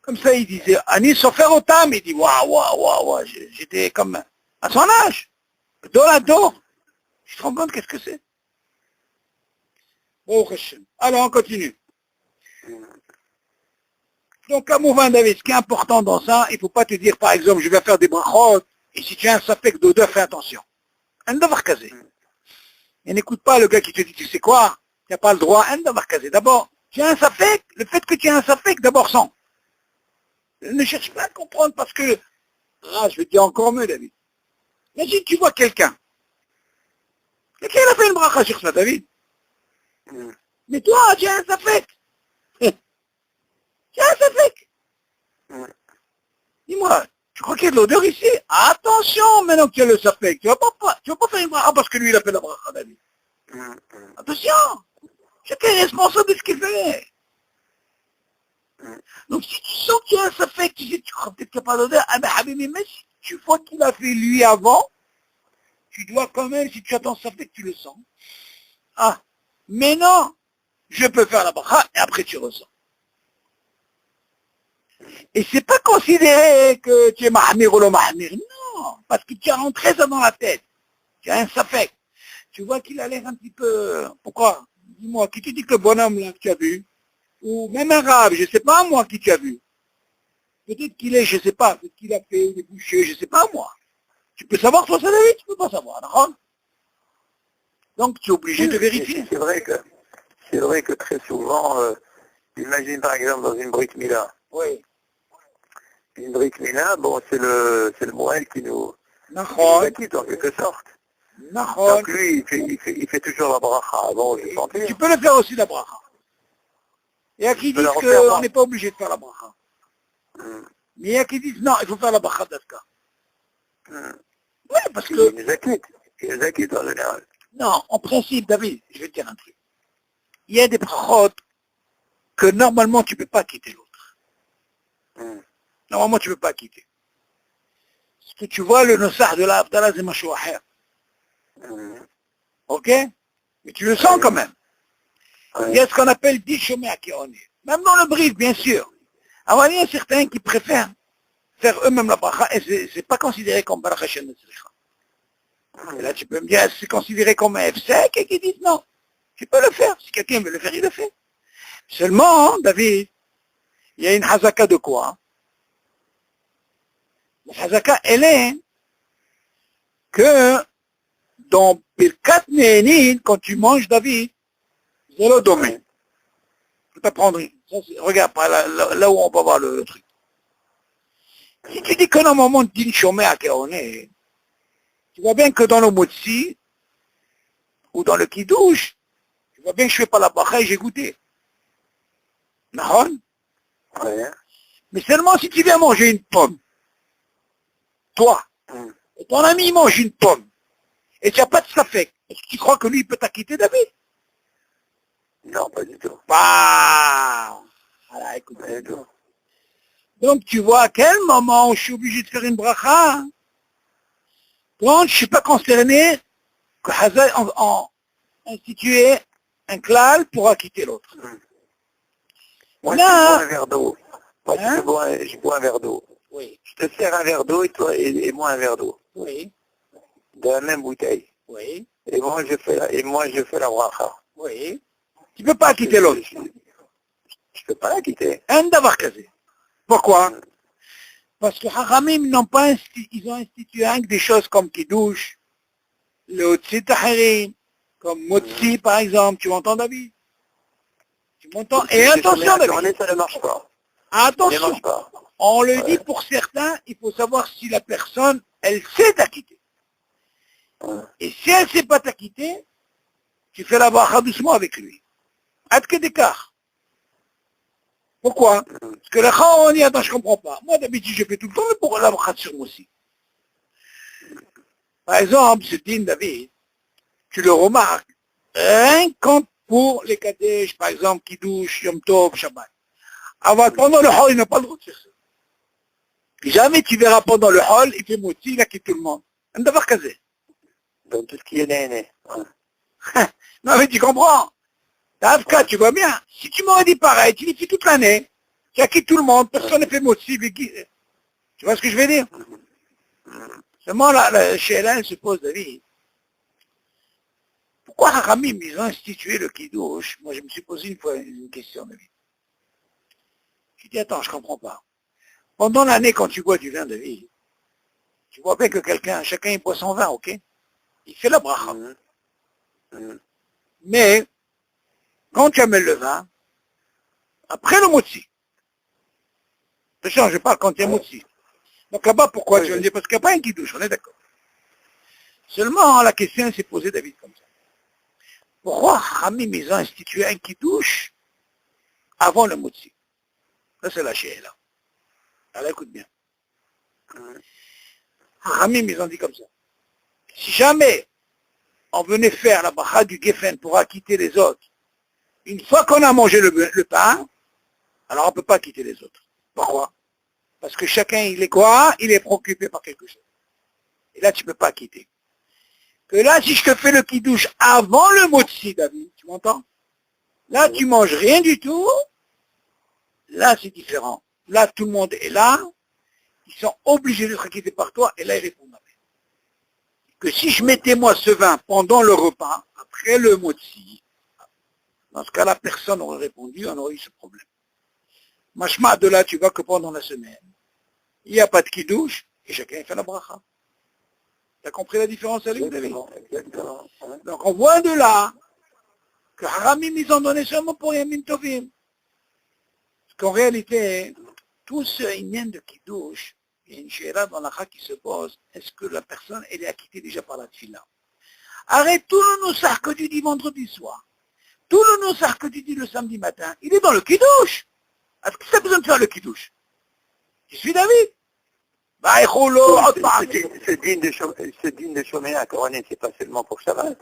S1: Comme ça, il disait, Anis Sofer Otam, il dit, waouh, j'étais comme à son âge, dos à dos. Tu te rends compte qu'est-ce que c'est? Bon, alors, on continue. Donc, à Mouvan David, ce qui est important dans ça, il ne faut pas te dire, par exemple, je vais faire des brachot, et si tu as un sapek d'odeur, fais attention. Un devoir casé. Et n'écoute pas le gars qui te dit, tu sais quoi, tu n'as pas le droit, un devoir casé. D'abord, tu as un sapek, le fait que tu as un sapek, d'abord sens. Ne cherche pas à comprendre parce que, je vais te dire encore mieux, David. Imagine, tu vois quelqu'un. Quelqu'un a fait une bracha sur ça, David. Mais toi, tu as un sapek. Tu as un sapek. Dis-moi, tu crois qu'il y a de l'odeur ici? Attention, maintenant que tu as le sapek. Tu vas pas faire une bracha parce que lui, il a fait la bracha, David. Attention. Chacun est responsable de ce qu'il fait. Donc si tu sens qu'il y a un sapek, tu crois peut-être qu'il n'y a pas d'odeur, ah ben Habibi, mais si tu vois qu'il a fait lui avant, tu dois quand même, si tu attends sapek, tu le sens. Ah, mais non, je peux faire la bracha et après tu ressens. Et c'est pas considéré que tu es mahmir ou le mahmir, non, parce que tu as rentré ça dans la tête. Tu as un sapek. Tu vois qu'il a l'air un petit peu... Pourquoi? Dis-moi, qui te dit que le bonhomme là que tu as vu, ou même un arabe, je ne sais pas moi qui tu as vu. Peut-être qu'il est, je ne sais pas, peut-être qu'il a fait des bouchées, je ne sais pas moi. Tu peux savoir toi ça, David? Tu peux pas savoir, d'accord? Donc tu es obligé de vérifier.
S2: C'est vrai que très souvent, imagine par exemple dans une Brit Mila.
S1: Oui.
S2: Une Brit Mila, bon, c'est le Moël qui nous acquitte en quelque sorte. Donc lui, il fait toujours la bracha avant de sentir.
S1: Tu peux le faire aussi la bracha. Il y a qui disent qu'on n'est pas obligé de faire la bracha. Mais il y a qui disent non, il faut faire la bracha d'Aska. Oui, parce que...
S2: Il nous acquitte en général.
S1: Non, en principe, David, je vais te dire un truc. Il y a des brachot que normalement tu ne peux pas quitter l'autre. Normalement tu ne peux pas quitter. Parce que tu vois le nosah de la Abdallah c'est mashouaher. Ok? Mais tu le sens quand même. Il y a ce qu'on appelle 10 chemins qui on est. Même dans le bris, bien sûr. Alors il y a certains qui préfèrent faire eux-mêmes la bracha et ce n'est pas considéré comme bracha chez Netzricha. Et là tu peux me dire, c'est considéré comme un F5 et qui disent non. Tu peux le faire. Si quelqu'un veut le faire, il le fait. Seulement, David, il y a une hazaka de quoi? La hazaka, elle est que dans Birkat Nehenin, quand tu manges, David, c'est le domaine. Je peux t'apprendre. Regarde, là où on va voir le truc. Si tu dis que normalement, tu dis chômé à Kéoné, tu vois bien que dans le motzi, ou dans le kidouche, tu vois bien que je fais pas la bracha et j'ai goûté. Non? Mais seulement si tu viens manger une pomme, toi, et ton ami mange une pomme, et tu n'as pas de safek, est-ce que tu crois que lui, il peut t'acquitter, David?
S2: Non, pas du tout.
S1: Bah, voilà, écoute. Donc tu vois à quel moment je suis obligé de faire une bracha quand je ne suis pas concerné que Hazal en institué un klal pour acquitter l'autre.
S2: Moi, je bois un verre d'eau. Moi,
S1: Hein?
S2: je bois un verre d'eau.
S1: Oui.
S2: Je te sers un verre d'eau et toi et moi un verre d'eau.
S1: Oui.
S2: De la même bouteille.
S1: Oui.
S2: Et moi je fais la bracha.
S1: Oui. Tu ne peux pas acquitter l'autre.
S2: Je ne peux pas la quitter.
S1: Un d'avoir casé. Pourquoi? Parce que Haramim n'ont pas ils ont institué avec des choses comme Kiddush, le Otsi Tahirim, comme Motsi par exemple. Tu m'entends, David? Tu m'entends? Et attention, David.
S2: Ça ne marche pas.
S1: Attention. On le dit pour certains, il faut savoir si la personne, elle sait t'acquitter. Et si elle ne sait pas t'acquitter, tu fais la bracha doucement avec lui. Ad que d'écart. Pourquoi? Parce que la on dit, attends, je ne comprends pas. Moi, d'habitude, je fais tout le temps pour la bracha sur moi aussi. Par exemple, ce din, David, tu le remarques, rien qu'en pour les Kadesh, par exemple, Kiddush, Yom Tov, Shabbat. Pendant le hall, il n'a pas le droit de faire ça. Jamais tu verras pendant le hall, il fait moti, il a quitté tout le monde. Un d'avoir casé.
S2: Dans tout ce qui est né.
S1: Non mais tu comprends. Tavka, tu vois bien. Si tu m'aurais dit pareil, tu l'as fait toute l'année, tu as quitté tout le monde, personne ne fait moti, tu vois ce que je veux dire? Seulement la Sheila, elle se pose, David. Pourquoi Haramim, ils ont institué le Kiddush? Moi, je me suis posé une fois une question, David. Je dis, attends, je ne comprends pas. Pendant l'année, quand tu bois du vin de vie, tu vois bien que chacun il boit son vin, ok? Il fait la bracha. Mais, quand tu amènes le vin, après le motzi, attention, je parle quand il y a motzi. Donc là-bas, pourquoi tu vas me dire? Parce qu'il n'y a pas un kiddush, on est d'accord. Seulement, la question s'est posée, David, comme ça. Pourquoi Hamim, ils ont institué un kiddush avant le motzi? Ça, c'est la Sheila. Alors, écoute bien. Hamim, ils ont dit comme ça. Si jamais on venait faire la bracha du Geffen pour acquitter les autres, une fois qu'on a mangé le pain, alors on ne peut pas quitter les autres. Pourquoi? Parce que chacun, il est quoi? Il est préoccupé par quelque chose. Et là, tu ne peux pas quitter. Que là, si je te fais le kidouche avant le motzi, David, tu m'entends? Là, tu manges rien du tout. Là, c'est différent. Là, tout le monde est là. Ils sont obligés d'être acquittés par toi. Et là, ils répondent. Que si je mettais moi ce vin pendant le repas, après le motzi, dans ce cas-là, personne n'aurait répondu, on aurait eu ce problème. Machma, de là, tu vois que pendant la semaine, il n'y a pas de kidouche, et chacun fait la bracha. Tu as compris la différence avec David?
S2: Exactement.
S1: Donc on voit de là que Haramim, ils ont donné seulement pour Yamin Tovim. Parce qu'en réalité, tout ce Inyan de Kiddush, il y a une chéra dans la qui se pose, est-ce que la personne, elle est acquittée déjà par la tfila? Arrête tout le noussar que tu dis vendredi soir. Tout le noussar que tu dis le samedi matin, il est dans le Kiddush. Est-ce que tu as besoin de faire le Kiddush? Je suis David. Bah,
S2: ce digne de Shoméa à Koroné, c'est pas seulement pour Shabbat.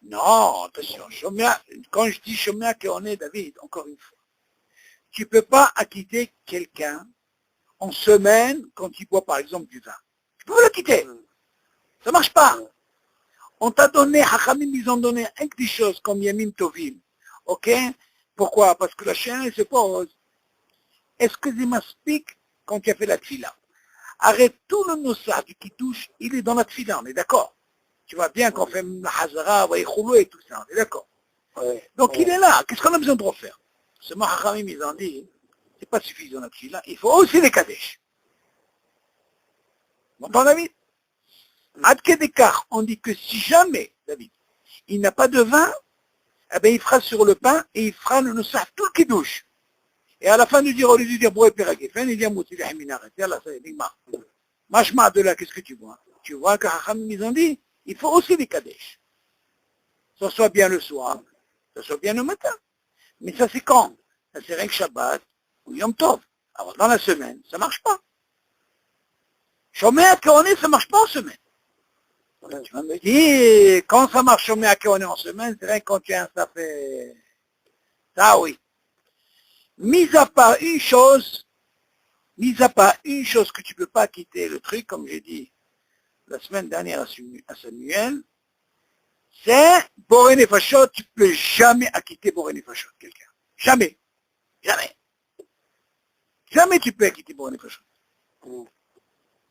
S1: Non, attention, quand je dis Shoméa Koroné, David, encore une fois, tu ne peux pas acquitter quelqu'un en semaine quand il boit par exemple du vin. Tu peux pas l'acquitter. Ça ne marche pas. On t'a donné, Hachamim, ils ont donné des choses comme Yamim Tovim. Ok? Pourquoi? Parce que la chaîne se pose. Est-ce que c'est m'explique quand tu as fait la tfila? Arrête tout le nossa du Kiddush, il est dans la tfila, on est d'accord? Tu vois bien qu'on fait la Hazara, et tout ça, on est d'accord? Donc il est là, qu'est-ce qu'on a besoin de refaire? Seulement Hachamim, ils ont dit, c'est pas suffisant la tfila, il faut aussi les Kadesh. Bon, David? Ad Kedekar, on dit que si jamais, David, il n'a pas de vin, eh bien il fera sur le pain et il fera le nossa tout le Kiddush. Et à la fin de dire, au lieu de dire Boué Péragué, fin de dire Mouti Minaret, là, ça dit Machma de là, qu'est-ce que tu vois? Tu vois que Hachamim, ils ont dit, il faut aussi les Kadesh. Ça soit bien le soir, ça soit bien le matin. Mais ça c'est quand? Ça c'est rien que Shabbat ou Yom Tov. Alors dans la semaine, ça marche pas. Chomé à Kéoné, ça marche pas en semaine. Tu vas me dire, quand ça marche Chomé à Kéoné en semaine, c'est rien quand tu as un safé. Ça oui. Mis à part une chose que tu ne peux pas quitter le truc, comme j'ai dit la semaine dernière à Samuel, c'est Boré Nefashot, tu ne peux jamais acquitter Boré Nefashot, quelqu'un. Jamais. Jamais. Jamais tu peux acquitter Boré Nefashot.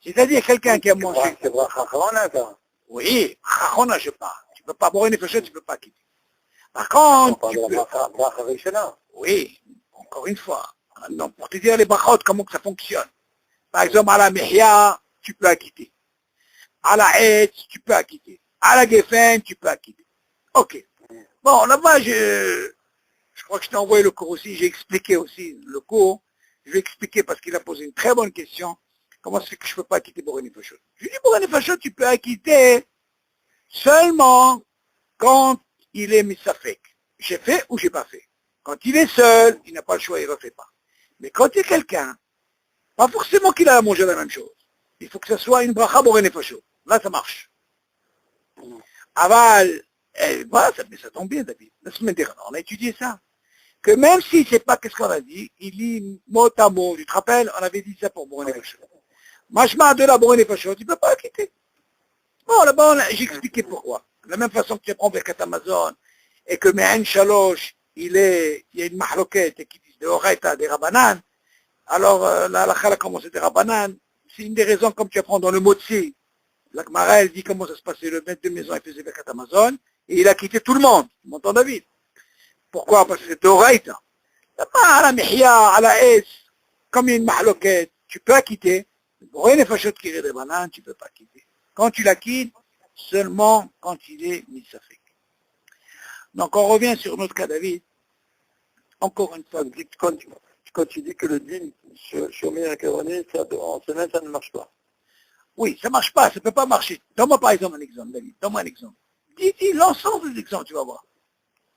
S1: C'est-à-dire quelqu'un qui a mangé.
S2: C'est vrai, Chachona, ça.
S1: Oui, Chachona, je parle. Tu ne peux pas, Boré Nefashot, tu ne peux pas quitter. Par contre, tu peux. Oui, encore une fois. Non, pour te dire les brachot, comment que ça fonctionne. Par exemple, à la Mehia, tu peux acquitter. À la Hetz, tu peux acquitter. À la Geffen, tu peux acquitter. Ok. Bon, là-bas, je crois que je t'ai envoyé le cours aussi, j'ai expliqué aussi le cours. Je vais expliquer parce qu'il a posé une très bonne question. Comment c'est que je ne peux pas acquitter Boré Fachot? Je lui dis, Boré Fachot, tu peux acquitter seulement quand il est misafek. J'ai fait ou j'ai pas fait. Quand il est seul, il n'a pas le choix, il ne refait pas. Mais quand il y a quelqu'un, pas forcément qu'il a à manger la même chose. Il faut que ce soit une bracha Boré Nefashot. Là, ça marche. Aval, voilà, ça tombe bien, David. La semaine dernière, on a étudié ça. Que même si c'est pas qu'est-ce qu'on a dit, il lit mot à mot. Tu te rappelles, on avait dit ça pour Boré Nefashot. Machma de la Boré Nefashot, tu ne peux pas la quitter. Bon, là-bas, j'ai expliqué pourquoi. De la même façon que tu prends Birkat Amazon, et que Me'en Shalosh, il y a une mahloquette qui dit de Oraita, des Rabanan, alors la halakha a commencé des Rabanan, c'est une des raisons comme tu apprends dans le Motsi. La Gemara, elle dit comment ça se passait, le maître de maison, il faisait Birkat Amazon, et il a quitté tout le monde. Tu m'entends, David? Pourquoi? Parce que c'est de Oraita. Pas à la Mihya, à la S, comme une mahloquette, tu peux la quitter. Pour une fachot qui est des bananes, tu ne peux pas quitter. Quand tu la quittes, seulement quand il est misafek. Donc on revient sur notre cas, David. Encore une fois.
S2: Quand tu dis que le din Shomer à Kéroné, en semaine, ça ne marche pas.
S1: Oui, ça ne marche pas, ça ne peut pas marcher. Donne-moi par exemple un exemple, David. Donne-moi un exemple. Dis l'ensemble des exemples, tu vas voir.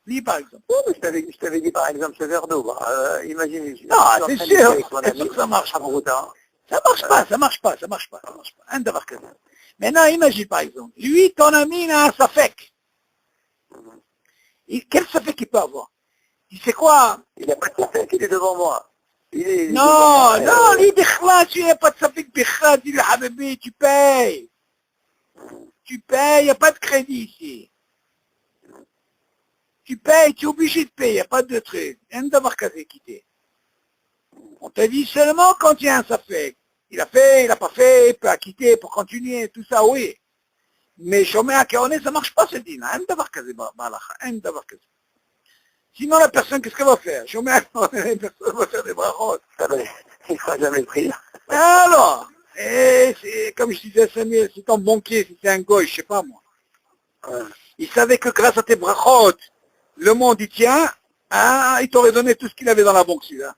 S1: Dis par exemple.
S2: Oh, mais je t'avais dit par exemple ce verre d'eau. Imagine.
S1: Non, c'est sûr que ça marche pas. Ça marche pas. Un d'avoir que ça. Maintenant, imagine par exemple, lui, ton ami, il a un safek. Quel safek il peut avoir? Il sait quoi?
S2: Il n'a pas de safek, il est devant moi.
S1: Non, lui, Bikhla, tu n'as pas de safek Bikhla, dis-lui, Habibi, tu payes. Tu payes, il n'y a pas de crédit ici. Tu payes, tu es obligé de payer, il n'y a pas de truc. Un d'avoir qu'à quitter. On te dit seulement quand il y a un safek. Il a fait, il n'a pas fait, il peut acquitter pour continuer, tout ça, oui. Mais Shomer à Kéroné, ça ne marche pas, ce din. Un d'avoir qu'à Sinon, la personne, qu'est-ce qu'elle va faire? Shomer à Kéroné, personne va faire des brachot.
S2: Il ne fera jamais prier.
S1: Alors, Et comme je disais à Samuel, c'est ton banquier, si c'est un goy, je sais pas moi. Il savait que grâce à tes brachot, le monde y tient, il t'aurait donné tout ce qu'il avait dans la banque, celui-là.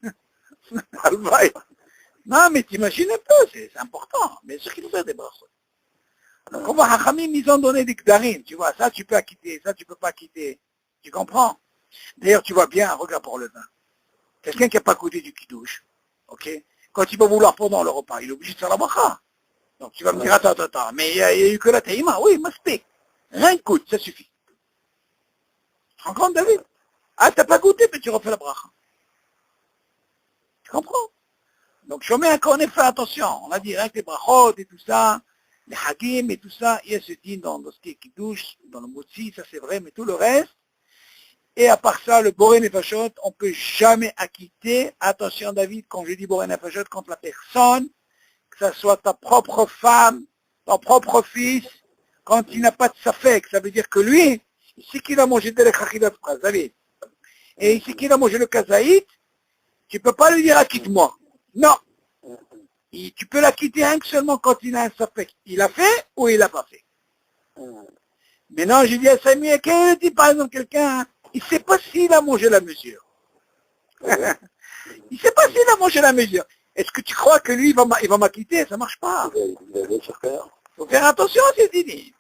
S1: Non, mais t'imagines un peu, c'est important. Bien sûr qu'il faut faire des brachot. Donc on voit, Hachamim, ils ont donné des gdarim, tu vois, ça tu peux acquitter, ça tu peux pas acquitter. Tu comprends? D'ailleurs, tu vois bien, regarde pour le vin. Quelqu'un qui n'a pas goûté du kidouche, ok? Quand il va vouloir pendant le repas, il est obligé de faire la bracha. Donc tu vas me dire, attends, mais il n'y a eu que la taïma, oui, maspé. Rien que goûte, ça suffit. Tu te rends compte, David? T'as pas goûté, mais tu refais la bracha. Tu comprends? Donc je mets qu'on ait fait attention. On a dit, rien que les brachot et tout ça, les hagim et tout ça, il y a ce din dans ce qui est kidouche, dans le motzi, ça c'est vrai, mais tout le reste, et à part ça, le boré nefashot, on ne peut jamais acquitter. Attention David, quand je dis boré nefashot, contre la personne, que ce soit ta propre femme, ton propre fils, quand il n'a pas de safek, ça veut dire que lui, il sait qu'il a mangé de l'echachidat David. Et il sait qu'il a mangé le kazaït, tu ne peux pas lui dire acquitte-moi. Non. Tu peux l'acquitter rien que seulement quand il a un safek. Il a fait ou il n'a pas fait. Maintenant, je dis à Samuel, quel dit par exemple quelqu'un, il ne sait pas s'il a mangé la mesure. Il ne sait pas s'il a mangé la mesure. Est-ce que tu crois que lui, il va m'acquitter? Ça ne marche pas. Il faut faire attention à ces idées.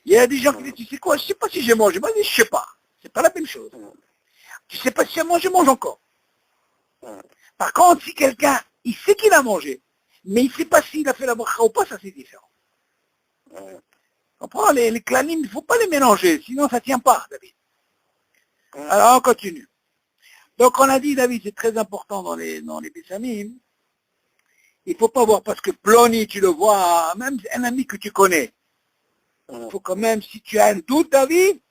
S1: Il y a des gens qui disent, tu sais quoi, je ne sais pas si j'ai mangé. Moi, je dis, je ne sais pas. C'est pas la même chose. Tu ne sais pas si j'ai mangé, mange encore. Par contre, si quelqu'un, il sait qu'il a mangé, mais il ne sait pas s'il a fait la bracha ou pas, ça c'est différent. Comprends, les clanim, il ne faut pas les mélanger, sinon ça ne tient pas, David. Alors on continue. Donc on a dit, David, c'est très important dans les Bessamim, il ne faut pas voir parce que Ploni, tu le vois, même un ami que tu connais. Il faut quand même, si tu as un doute, David,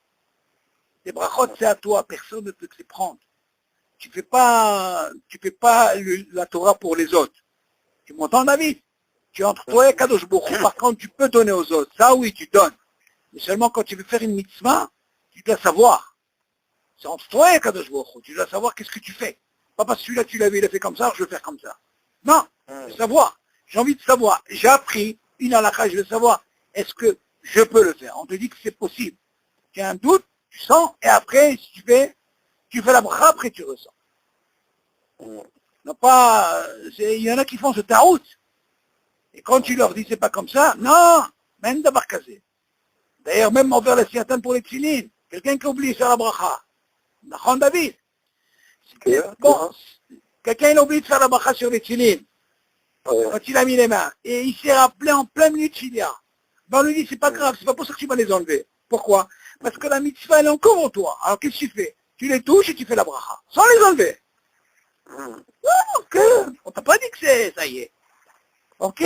S1: les brachot c'est à toi, personne ne peut te les prendre. Tu fais pas la Torah pour les autres. Tu m'entends, David? Tu es entre toi et Kadosh Baruch Hu. Par contre, tu peux donner aux autres. Ça, oui, tu donnes. Mais seulement quand tu veux faire une mitzvah, tu dois savoir. C'est entre toi et Kadosh Baruch Hu. Tu dois savoir qu'est-ce que tu fais. Pas parce que celui-là, tu l'avais, il a fait comme ça, alors je vais faire comme ça. Non, je veux savoir. J'ai envie de savoir. J'ai appris une halakha, je veux savoir. Est-ce que je peux le faire? On te dit que c'est possible. Tu as un doute, tu sens, et après, si tu fais la bracha, après tu ressens. Non pas, il y en a qui font ce taout. Et quand tu leur dis c'est pas comme ça, non, même d'abord casé. D'ailleurs, même envers la siatane pour les tchilines, quelqu'un qui oublie faire la bracha. Nachon David. Bon, quelqu'un il a oublié de faire la bracha sur les tchilines. Quand il a mis les mains. Et il s'est rappelé en plein milieu de Chilia. Ben on lui dit c'est pas grave, c'est pas pour ça que tu vas les enlever. Pourquoi? Parce que la mitzvah elle est encore en toi. Alors qu'est-ce que tu fais? Tu les touches et tu fais la bracha. Sans les enlever. Non, on t'a pas dit que c'est, ça y est. Ok?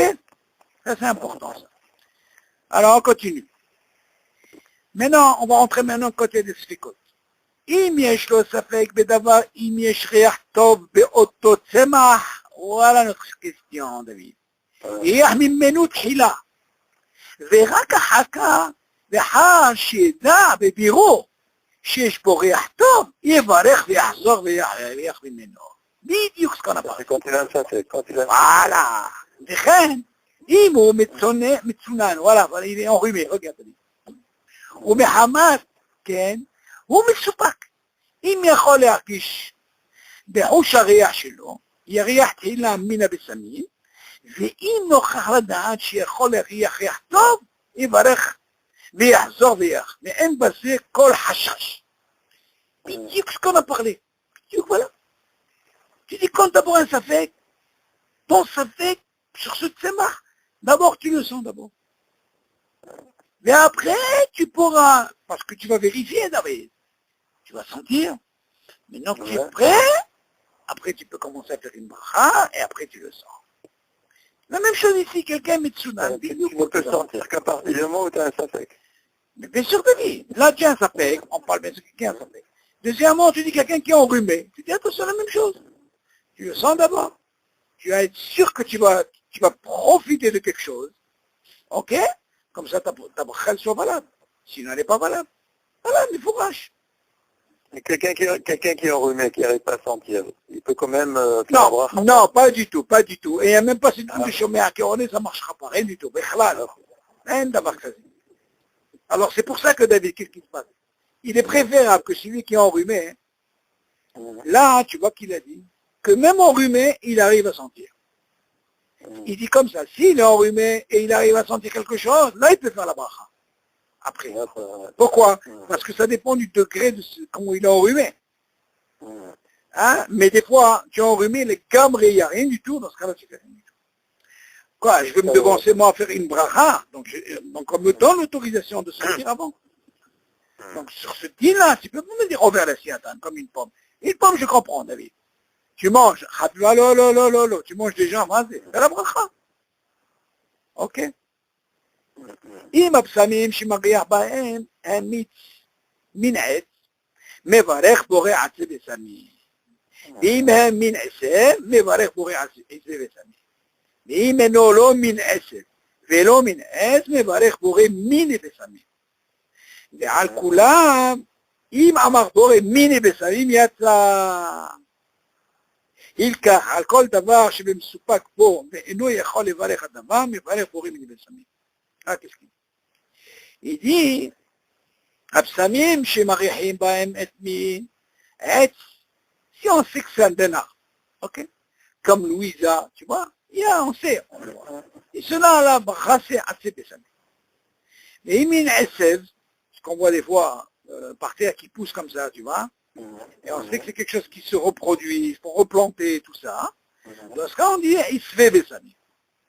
S1: Ça c'est important ça. Alors on continue. Maintenant, on va rentrer maintenant côté des sfikot. אם יש לו ספק בדבר, אם יש ריח טוב באותו צמח, וואלה notre question, דוד. ריח ממנו תחילה. ורק אחר כך, לאחר שידע בבירור שיש בו ריח טוב, יברך ויחזור ויריח ממנו. בדיוק סקונה פרק. וואלה. וכן, אם הוא מצונן, וואלה, אבל הנה אומרים, רגע, ומחמת, כן, הוא מסופק. אם יכול להרגיש בחוש הריח שלו, יריח תחילה מן הבשמים, ואם נוכח לדעת שיכול להריח ריח טוב, יברך ויחזור ויח. ואין בזה כל חשש. בדיוק ce qu'on a parlé. בדיוק, voilà. Tu dis quand d'abord un safek, ton safek, sur ce tsemach, d'abord tu le sens d'abord. Mais après, tu pourras, parce que tu vas vérifier, David. Tu vas sentir. Maintenant que tu es prêt, après tu peux commencer à faire une bracha, et après tu le sens. La même chose ici, quelqu'un met tsunan.
S2: Tu ne peux sentir qu'à partir du moment où tu as un safek.
S1: Mais bien sûr que oui. Là, tu as un safek, on parle bien sûr de quelqu'un qui a un safek. Deuxièmement, tu dis quelqu'un qui est enrhumé. Tu dis attention, la même chose. Tu le sens d'abord. Tu vas être sûr que tu vas profiter de quelque chose. Ok? Comme ça, ta bracha soit valable. Sinon, elle n'est pas valable. Voilà, mais fourrage.
S2: Quelqu'un qui est enrhumé, qui n'arrive pas à sentir, il peut quand même faire
S1: non,
S2: la bracha?
S1: Non, pas du tout, pas du tout. Et il n'y a même pas ce truc de chômeur à Kéroné, ça ne marchera pas, rien du tout. Alors c'est pour ça que David, qu'est-ce qui se passe? Il est préférable que celui qui est enrhumé, là, tu vois qu'il a dit, que même enrhumé, il arrive à sentir. Il dit comme ça, s'il est enrhumé et il arrive à sentir quelque chose, là il peut faire la bracha. Après. Pourquoi? Parce que ça dépend du degré de comment il est enrhumé. Hein? Mais des fois, tu es enrhumé, les cambrés, il n'y a rien du tout, dans ce cas-là, tu fais rien du tout. Quoi? Je vais me devancer moi à faire une bracha, donc on me donne l'autorisation de sentir avant. Donc sur ce din-là, tu peux pas me dire Robert la siatane, comme une pomme. Une pomme, je comprends, David. Tu manges, tu manges déjà, vas-y, fais la bracha. Ok? אם הבשמים שמריח בהם הם מן עץ, מברך בורא עצי בשמים. ואם הם מן עשב, מברך בורא עצי בשמים. ואם אינו לא מן עשב ולא מן עץ, מברך בורא מיני בשמים. ועל כולם, אם אמר בורא מיני בשמים, יצא. הלקח על כל דבר שבמסופק בו, ואינו יכול לברך הדבר, מברך בורא מיני בשמים. qu'est-ce qu'il dit? Il dit, Absamim, Shemarichim, Baem, Etmi, Et, si on sait que c'est un dénar, ok? Comme Louisa, tu vois, on sait, on le voit. Et cela, là, brassé assez Bessamim. Mais Imin Esev, ce qu'on voit des fois par terre qui pousse comme ça, tu vois, et on sait que c'est quelque chose qui se reproduit, il faut replanter, tout ça. Dans ce cas, on dit, il se fait Bessamim.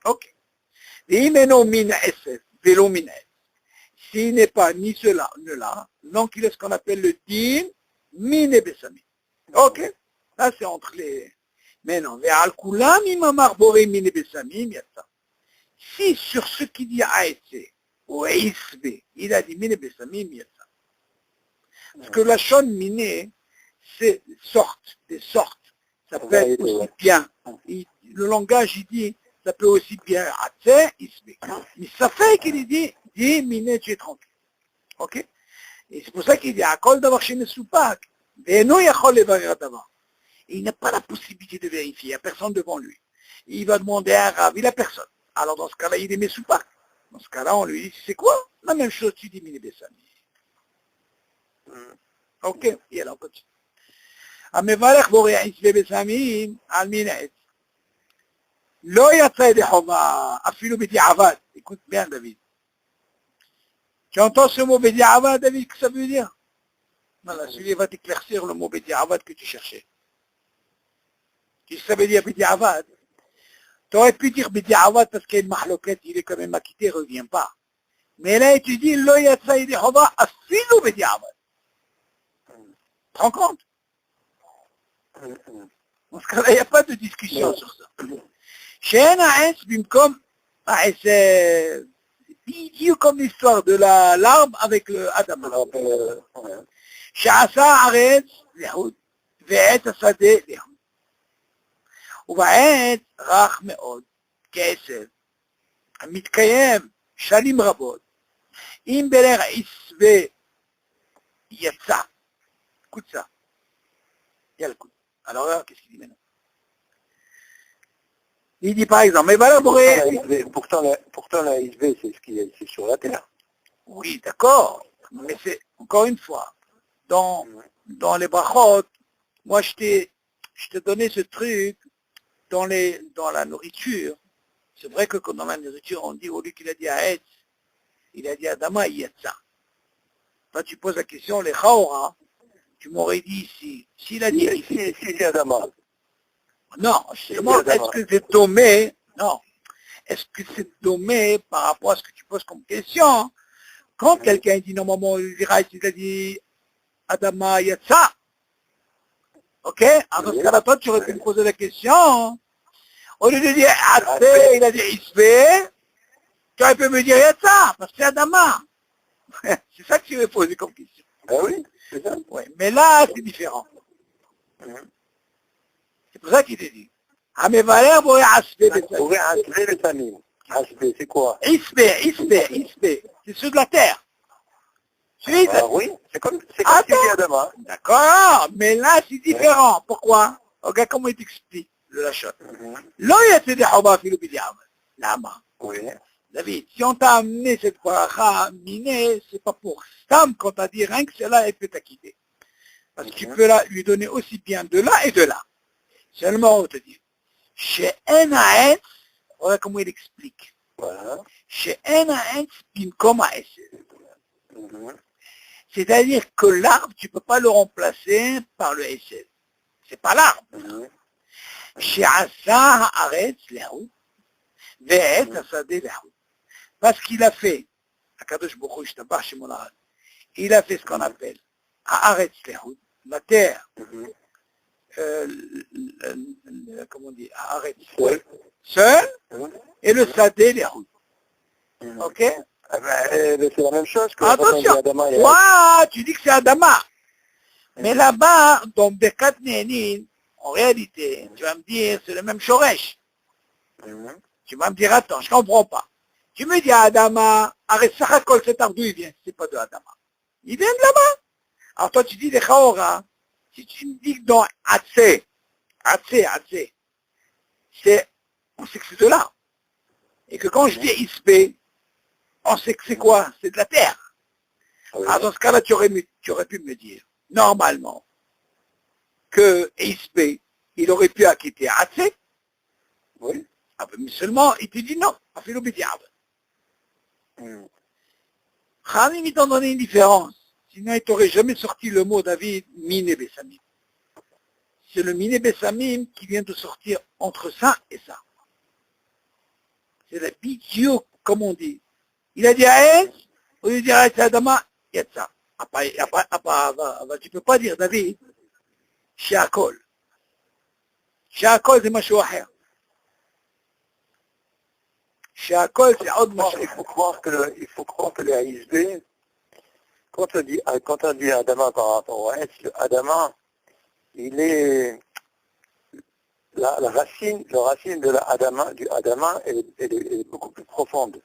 S1: Ok. Et Imeno Min Esev, Vélo Min Et. S'il n'est pas ni cela, ni là, donc il est ce qu'on appelle le din mine besami. Ok? Là, c'est entre les... Mais non, ve'al kulam imamar boré mine besami, yatsa. Si sur ce qu'il dit aïtse, ou isbe, il a dit mine besami, yatsa. Parce que la shon mine, c'est sorte, des sortes. Ça peut être aussi bien. Le langage, il dit, ça peut aussi bien atse, isbe. Mais ça fait qu'il dit, mine, tu es tranquille. Ok? Et c'est pour ça qu'il dit, Akol d'avoir chez Mesoupak, Beno Yachol Levarer Davar. Il n'a pas la possibilité de vérifier, il n'y a personne devant lui. Il va demander à un rab, il n'a personne. Alors dans ce cas-là, il est Mesoupak. Dans ce cas-là, on lui dit, c'est quoi? La même chose, tu dis Mine Bessami. Ok? Et alors, on continue. המברך בורא עשבי בסמים על מין עץ. לא יצא ידי חובה, אפילו בדיעבד. écoute bien, David. Tu entends ce mot Bediavad, David, que ça veut dire? Voilà, celui va t'éclaircir le mot Bediavad que tu cherchais. Qu'est-ce que ça veut dire Bediavad? Tu aurais pu dire Bediavad parce qu'il y a une mahloquette, il est quand même acquitté, il ne revient pas. Mais là, tu dis Lo yatsa yedi chova afilu Bediavad. Tu te rends compte? Dans ce cas-là, il n'y a pas de discussion sur ça. She'en ha'es bimkom ha'es idiot comme l'histoire de l'arbre avec le Adama. שעשה הארץ לחוד, ועץ השדה לחוד. ובעץ רך מאוד, כעשב, המתקיים שנים רבות, אם ברך עשווה יצא, קוצה. יאללה קוצה. Alors là, qu'est-ce qu'il dit maintenant? Il dit par exemple, mais voilà,
S2: pourtant la ISV, c'est sur la terre.
S1: Oui, d'accord, mais c'est, encore une fois, dans les brachot, moi je t'ai donné ce truc dans la nourriture. C'est vrai que dans la nourriture, on dit, au lieu qu'il a dit à Etz, il a dit à Adama, Yetza. Toi tu poses la question, les Chaora, tu m'aurais dit s'il a dit...
S2: Si c'est Adama.
S1: Non, justement, est-ce que c'est dommé? Non. Est-ce que c'est dommé par rapport à ce que tu poses comme question? Quand quelqu'un dit normalement, il dira, il a dit Adama Yatsa. Ok? Alors, dans ce cas-là, toi, tu aurais pu me poser la question. Au lieu de dire Atse, il a dit Isbe, tu aurais pu me dire Yatsa, parce que c'est Adama. C'est ça que tu veux poser comme question.
S2: Ah oui, c'est ça.
S1: Oui, mais là, c'est différent. C'est pour ça qu'il te dit. Amevaler Boré Asbe.
S2: Boré Asbe le Samim. Asbe, c'est quoi?
S1: Isbe. C'est ceux de la terre.
S2: Oui, c'est comme tu dis Adama.
S1: D'accord, mais là c'est différent. Pourquoi? Regarde comment il t'explique le Lachon. Là, il y a des hobas là-bas.
S2: Oui.
S1: David, si on t'a amené cette bracha minée, c'est pas pour Stam quand t'as dit rien que cela, elle peut t'acquitter. Parce que tu peux lui donner aussi bien de là et de là. Seulement, on te dit, chez Enaet, voilà comment il explique.
S2: Voilà.
S1: Chez Enaet, Pinkom c'est-à-dire que l'arbre, tu ne peux pas le remplacer par le SL. C'est pas l'arbre. Chez Asa Haaretz Lehu, Ve'et Asadeh Lehu. Parce qu'il a fait, Akadosh Baruch Hu, je te bats chez mon arad, il a fait ce qu'on appelle Haaretz Lehu, la terre, comment on dit, Haaretz, seul, et le Sadeh Lehu. Ok?
S2: C'est la même chose que
S1: attention,
S2: Adama.
S1: Tu dis que c'est Adama. Mais là-bas, dans Bekat Nénin, en réalité, tu vas me dire, c'est le même Shoresh. Tu vas me dire, attends, je comprends pas. Tu me dis à Adama, arrête Sachakol, cet arbre d'où il vient? C'est pas de Adama. Il vient de là-bas. Alors toi, tu dis les Chaora, si tu me dis que dans Atse, c'est, on sait que c'est de là. Et que quand je dis Ispe, on sait que c'est quoi? C'est de la terre. Alors dans ce cas-là, tu aurais pu me dire, normalement, que Ispe, il aurait pu acquitter Atse.
S2: Oui.
S1: Mais seulement, il te dit non, à Philobédiab. Khamim, il t'en donnait une différence. Sinon, il t'aurait jamais sorti le mot, David, Mine Bessamim. C'est le Mine Bessamim qui vient de sortir entre ça et ça. C'est la bidiouk, comme on dit. Il a dit à elle, au lieu de dire à Adama, il y a de ça. Tu ne peux pas dire, David, Shakol. Shakol, c'est Mashou Aher. Shakol, c'est Od Mashou.
S2: Il faut croire que les AISB, quand on dit Adama par rapport au S, le Adama, il est la racine de du Adama est beaucoup plus profonde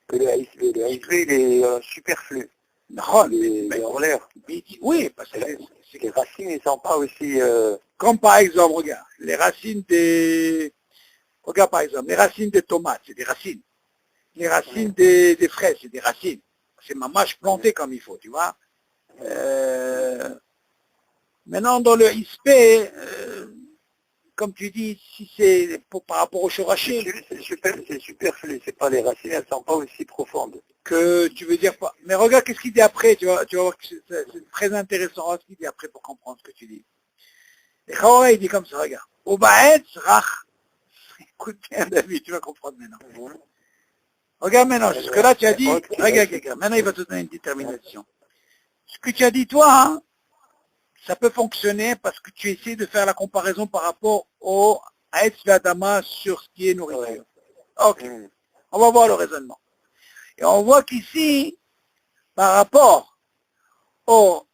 S2: que le AISB. Le AISB, il est superflu.
S1: Non,
S2: il est en l'air.
S1: Oui, parce que
S2: les racines ne sont pas aussi...
S1: Comme par exemple, regarde, les racines des... Regarde par exemple, les racines des tomates, c'est des racines. Les racines des fraises, c'est des racines. C'est ma mâche plantée comme il faut, tu vois. Maintenant, dans le ISP, comme tu dis, si c'est par rapport au choraché...
S2: C'est superflu, c'est pas les racines, elles ne sont pas aussi profondes.
S1: Que tu veux dire pas. Mais regarde qu'est-ce qu'il dit après, tu vas voir que c'est très intéressant ce qu'il dit après pour comprendre ce que tu dis. Et Chaora, il dit comme ça, regarde. Obaetz rach. Écoute bien, David, tu vas comprendre maintenant. Regarde maintenant, jusque-là, tu as dit, regarde, maintenant il va te donner une détermination. Ce que tu as dit, toi, hein, ça peut fonctionner parce que tu essaies de faire la comparaison par rapport au Aetz Adama sur ce qui est nourriture. Ok, on va voir le raisonnement. Et on voit qu'ici, par rapport au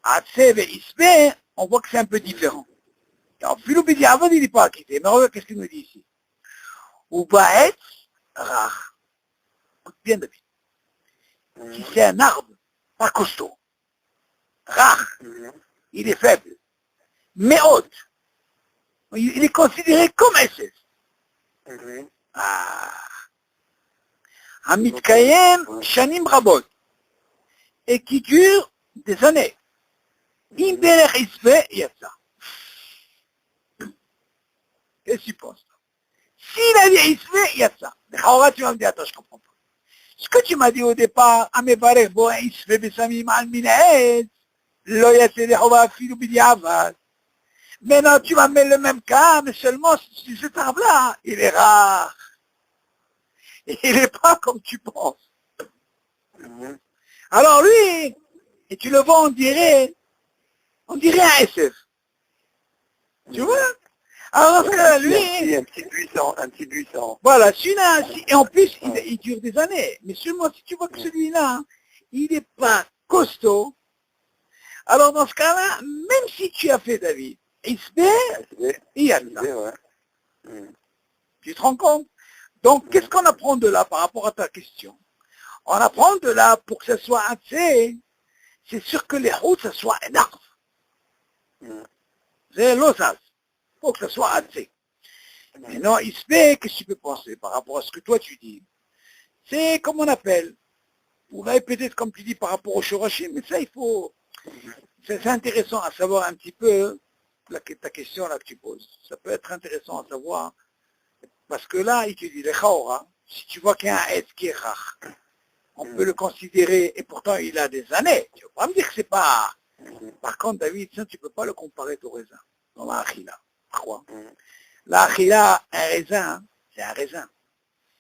S1: Atsev et Isbe, on voit que c'est un peu différent. Alors, Philobédi, avant, il n'est pas acquitté. Mais regarde, qu'est-ce qu'il nous dit ici? Ou Baetz Rach. Écoute bien, David. Si c'est un arbre, pas costaud. Rach. Il est faible. Mais haute. Il est considéré comme SS. Hamitkayem Shanim Rabot. Et qui dure des années. Imbeler Isbe, il y a ça. Qu'est-ce que tu penses? S'il a dit Isbe, il y a ça. Mais Chaora, tu vas me dire, attends, je comprends pas. Ce que tu m'as dit au départ, Amevarech bo Isbe besamim al minaet, lo yassé de Chova filou bidiavad. Maintenant, tu vas mettre le même cas, mais seulement si cet arbre-là, il est rare. Il n'est pas comme tu penses. Alors lui, et tu le vois, on dirait un SF. Tu vois? Alors que lui...
S2: Un petit buisson.
S1: Voilà, celui-là, et en plus, il dure des années. Mais seulement si tu vois que celui-là, il n'est pas costaud, alors dans ce cas-là, même si tu as fait, David, Isbe, il y a ça. Tu te rends compte? Donc, qu'est-ce qu'on apprend de là par rapport à ta question? On apprend de là pour que ce soit assez, c'est sûr que les routes, ça soit un arbre. C'est l'osage. Il faut que ça soit assez. Maintenant, il se fait, qu'est-ce que tu peux penser par rapport à ce que toi tu dis? C'est comme on appelle. Ou là, peut-être comme tu dis par rapport au Shorashim, mais ça, il faut... C'est intéressant à savoir un petit peu ta question là que tu poses. Ça peut être intéressant à savoir, parce que là, il te dit, les Chaora, si tu vois qu'il y a un être qui est rare, on peut le considérer, et pourtant il a des années. Tu ne vas pas me dire que c'est pas... Par contre, David, ça, tu ne peux pas le comparer au raisin, dans la Achila. Pourquoi? La Achila, un raisin, c'est un raisin.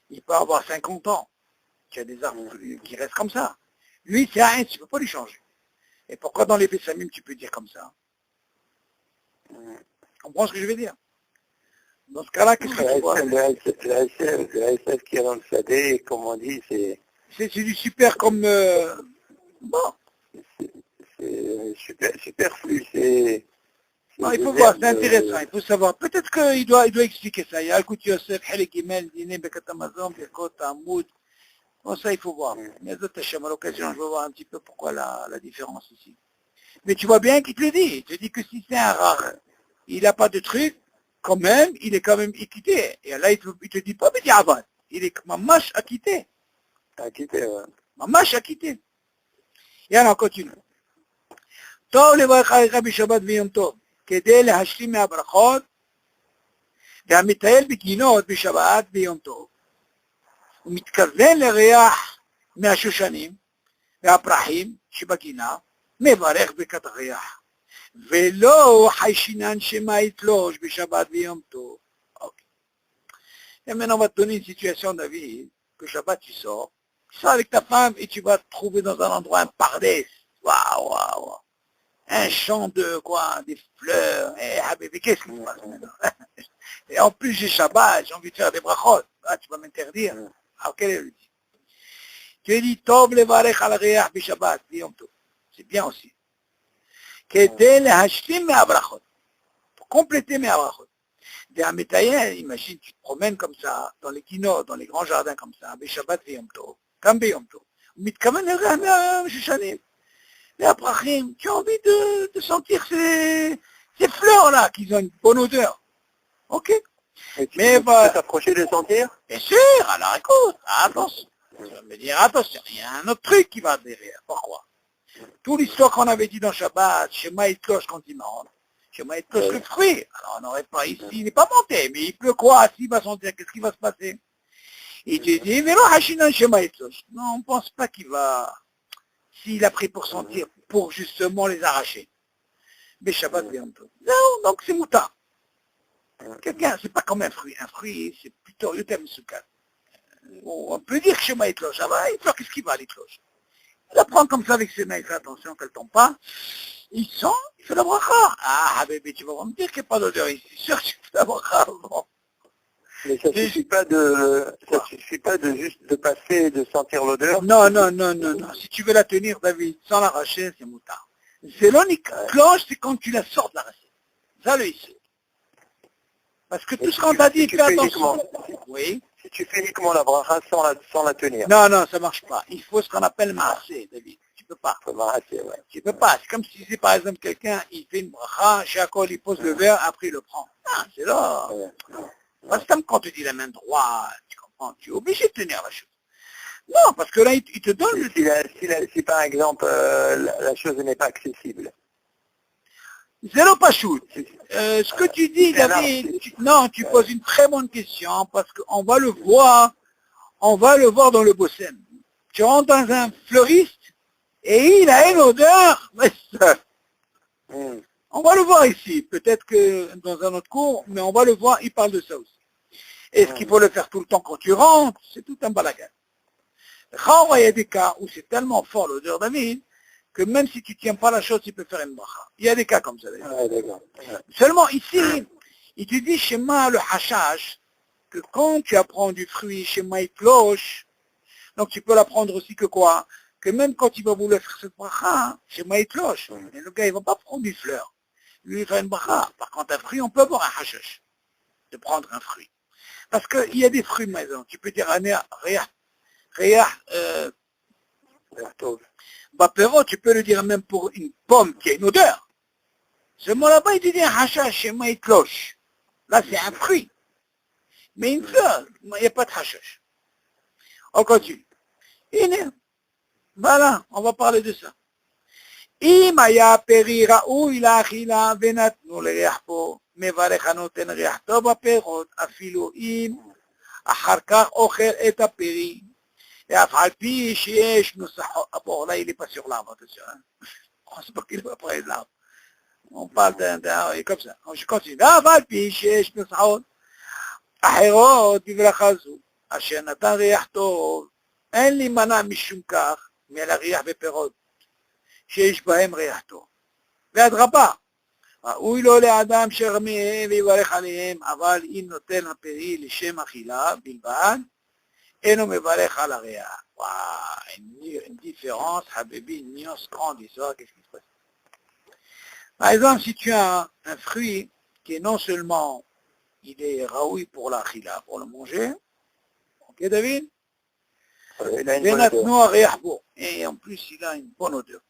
S1: Il peut avoir 50 ans. Tu as des arbres qui restent comme ça. Lui, c'est un, tu ne peux pas lui changer. Et pourquoi dans les Pessamim, tu peux dire comme ça? Tu comprends ce que je veux dire? Dans ce cas-là, qu'est-ce que tu vois?
S2: Le SF qui est dans le Sadé, comme on dit, c'est...
S1: C'est du super comme... Bon.
S2: C'est superflu, c'est...
S1: Non, il faut voir, c'est intéressant, il faut savoir. Peut-être qu'il doit expliquer ça. Il y a écoute Yosef, Halik Imel, Dine, Bekat Amazon, Bekot, Amoud. Bon, ça, il faut voir. Mais à l'occasion, je vais voir un petit peu pourquoi la différence ici. Mais tu vois bien qu'il te le dit. Il te dit que si c'est un rare, il n'a pas de truc, quand même, il est quand même équité. Et là, il te dit pas, mais dis avant. Il est mamache acquitté.
S2: Acquitté, ouais.
S1: Mamache acquitté. Et alors, on continue. טוב לברך עליך בשבת ויום טוב, כדי להשלים מהברכות, והמטייל בגינות בשבת ויום טוב, הוא מתכוון לריח מהשושנים והפרחים שבגינה, מברך ברכת הריח, ולא חיישינן שמא יתלוש בשבת ויום טוב. Et maintenant on va te donner une situation, David, que Shabbat tu sors avec ta femme et tu vas te trouver dans un endroit, un pardès, waouh, waouh, waouh. Un champ de quoi, des fleurs, et qu'est-ce qui se passe maintenant? Et en plus j'ai Shabbat, j'ai envie de faire des brachot. Ah, tu vas m'interdire. Alors quel est le dit? Tu dis, Tov levarech al reach bi Shabbat, c'est bien aussi. Kedel hashlim me abrachot, pour compléter mes abrachot. Des amétaïens, imagine, tu te promènes comme ça, dans les kinos, dans les grands jardins comme ça, bi Shabbat viyom tov, comme biyom tov. Mitkamen le shushanim. Les aprachim, tu as envie de sentir ces fleurs-là, qui ont une bonne odeur. Ok.
S2: Mais tu peux t'approcher de sentir?
S1: Bien sûr, alors écoute, attention. Tu vas me dire, attention, il y a un autre truc qui va derrière. Pourquoi? Toute l'histoire qu'on avait dit dans Shabbat, Shema Itlosh quand il monte, Shema Itlosh le fruit. Alors on n'aurait pas ici, il n'est pas monté, mais il pleut quoi? S'il va sentir, qu'est-ce qui va se passer? Il te dit, mais non, Hashinan Shema Itlosh. Non, on ne pense pas qu'il va... S'il a pris pour sentir, pour justement les arracher. Mais Shabbat bientôt. Non, donc c'est mouta. Quelqu'un, c'est pas comme un fruit. Un fruit, c'est plutôt le terme soukat. On peut dire que Shema Itlosh. Ah bah, Itlosh, qu'est-ce qu'il va à l'Itlosh? Il la prend comme ça avec ses mains, il fait attention qu'elle ne tombe pas. Il sent, il fait la bracha. Ah, bébé, tu vas me dire qu'il n'y a pas d'odeur ici. C'est sûr que tu fais la bracha avant.
S2: Mais ça ne suffit pas de juste de passer et de sentir l'odeur.
S1: Non. Si tu veux la tenir, David, sans l'arracher, c'est moutard. C'est l'unique cloche, c'est quand tu la sors de la racine. Ça, le ici. Parce que tout ce qu'on t'a dit, fais attention. Oui.
S2: Si tu fais uniquement la bracha sans la tenir.
S1: Non, ça marche pas. Il faut ce qu'on appelle marasser, David. Tu peux pas.
S2: Ouais.
S1: Tu peux pas. C'est comme si c'est par exemple quelqu'un, il fait une bracha, Shakol, il pose le verre, après il le prend. Ah, c'est là. Parce que quand tu dis la main droite, tu comprends, tu es obligé de tenir la chose. Non, parce que là, il te donne...
S2: Si par exemple, la chose n'est pas accessible.
S1: Zéro pas shoot. Ce que tu dis, David, tu poses une très bonne question, parce qu'on va le voir dans le Bossem. Tu rentres dans un fleuriste, et il a une odeur, on va le voir ici, peut-être que dans un autre cours, mais on va le voir, il parle de ça aussi. Est-ce qu'il faut le faire tout le temps quand tu rentres? C'est tout un balagan. Il y a des cas où c'est tellement fort l'odeur d'amine que même si tu ne tiens pas la chose, tu peux faire une bracha. Il y a des cas comme ça. Seulement ici, il te dit Shema le hashash, que quand tu apprends du fruit, Shema Itlosh, donc tu peux l'apprendre aussi que quoi? Que même quand il va vouloir faire cette bracha, Shema Itlosh, et le gars il ne va pas prendre une fleur. Lui il fait une bracha. Par contre un fruit, on peut avoir un hashash, de prendre un fruit. Parce qu'il y a des fruits maison. Tu peux dire, Bapéro, tu peux le dire même pour une pomme qui a une odeur. Ce mot-là-bas, il te dit un hashash, chez moi, il cloche. Là, c'est un fruit. Mais une fleur, il n'y a pas de hashash. On continue. Voilà, on va parler de ça. אם היה פרי ראוי לאכילה ונתנו לריח פה, מברך הנותן ריח טוב בפירות, אפילו אם אחר כך אוכל את הפרי, ואף על פי שיש נוסחו, bon là il est pas sur l'arbre, attention, on sait pas qu'il va après l'arbre, on parle d'un, comme ça, je continue, ואף על פי שיש נוסחו, אחרות בברכה זו, אשר נתן ריח טוב, אין לי מנע משום כך, מלהריח בפירות, שיש בהם ריח טוב. ואדרבה, ראוי לו לאדם שרמיהם ויברך עליהם, אבל אם נותן הפרי לשם אכילה בלבד, אינו מברך על הריח. וואו, une différence, habibi, une nuance grande histoire, qu'est-ce qui se passe? Par exemple, si tu as un fruit qui est non seulement, il est raoui pour l'achila, pour le manger, ok David? ונתנו הריח בו, et en plus il a une bonne odeur.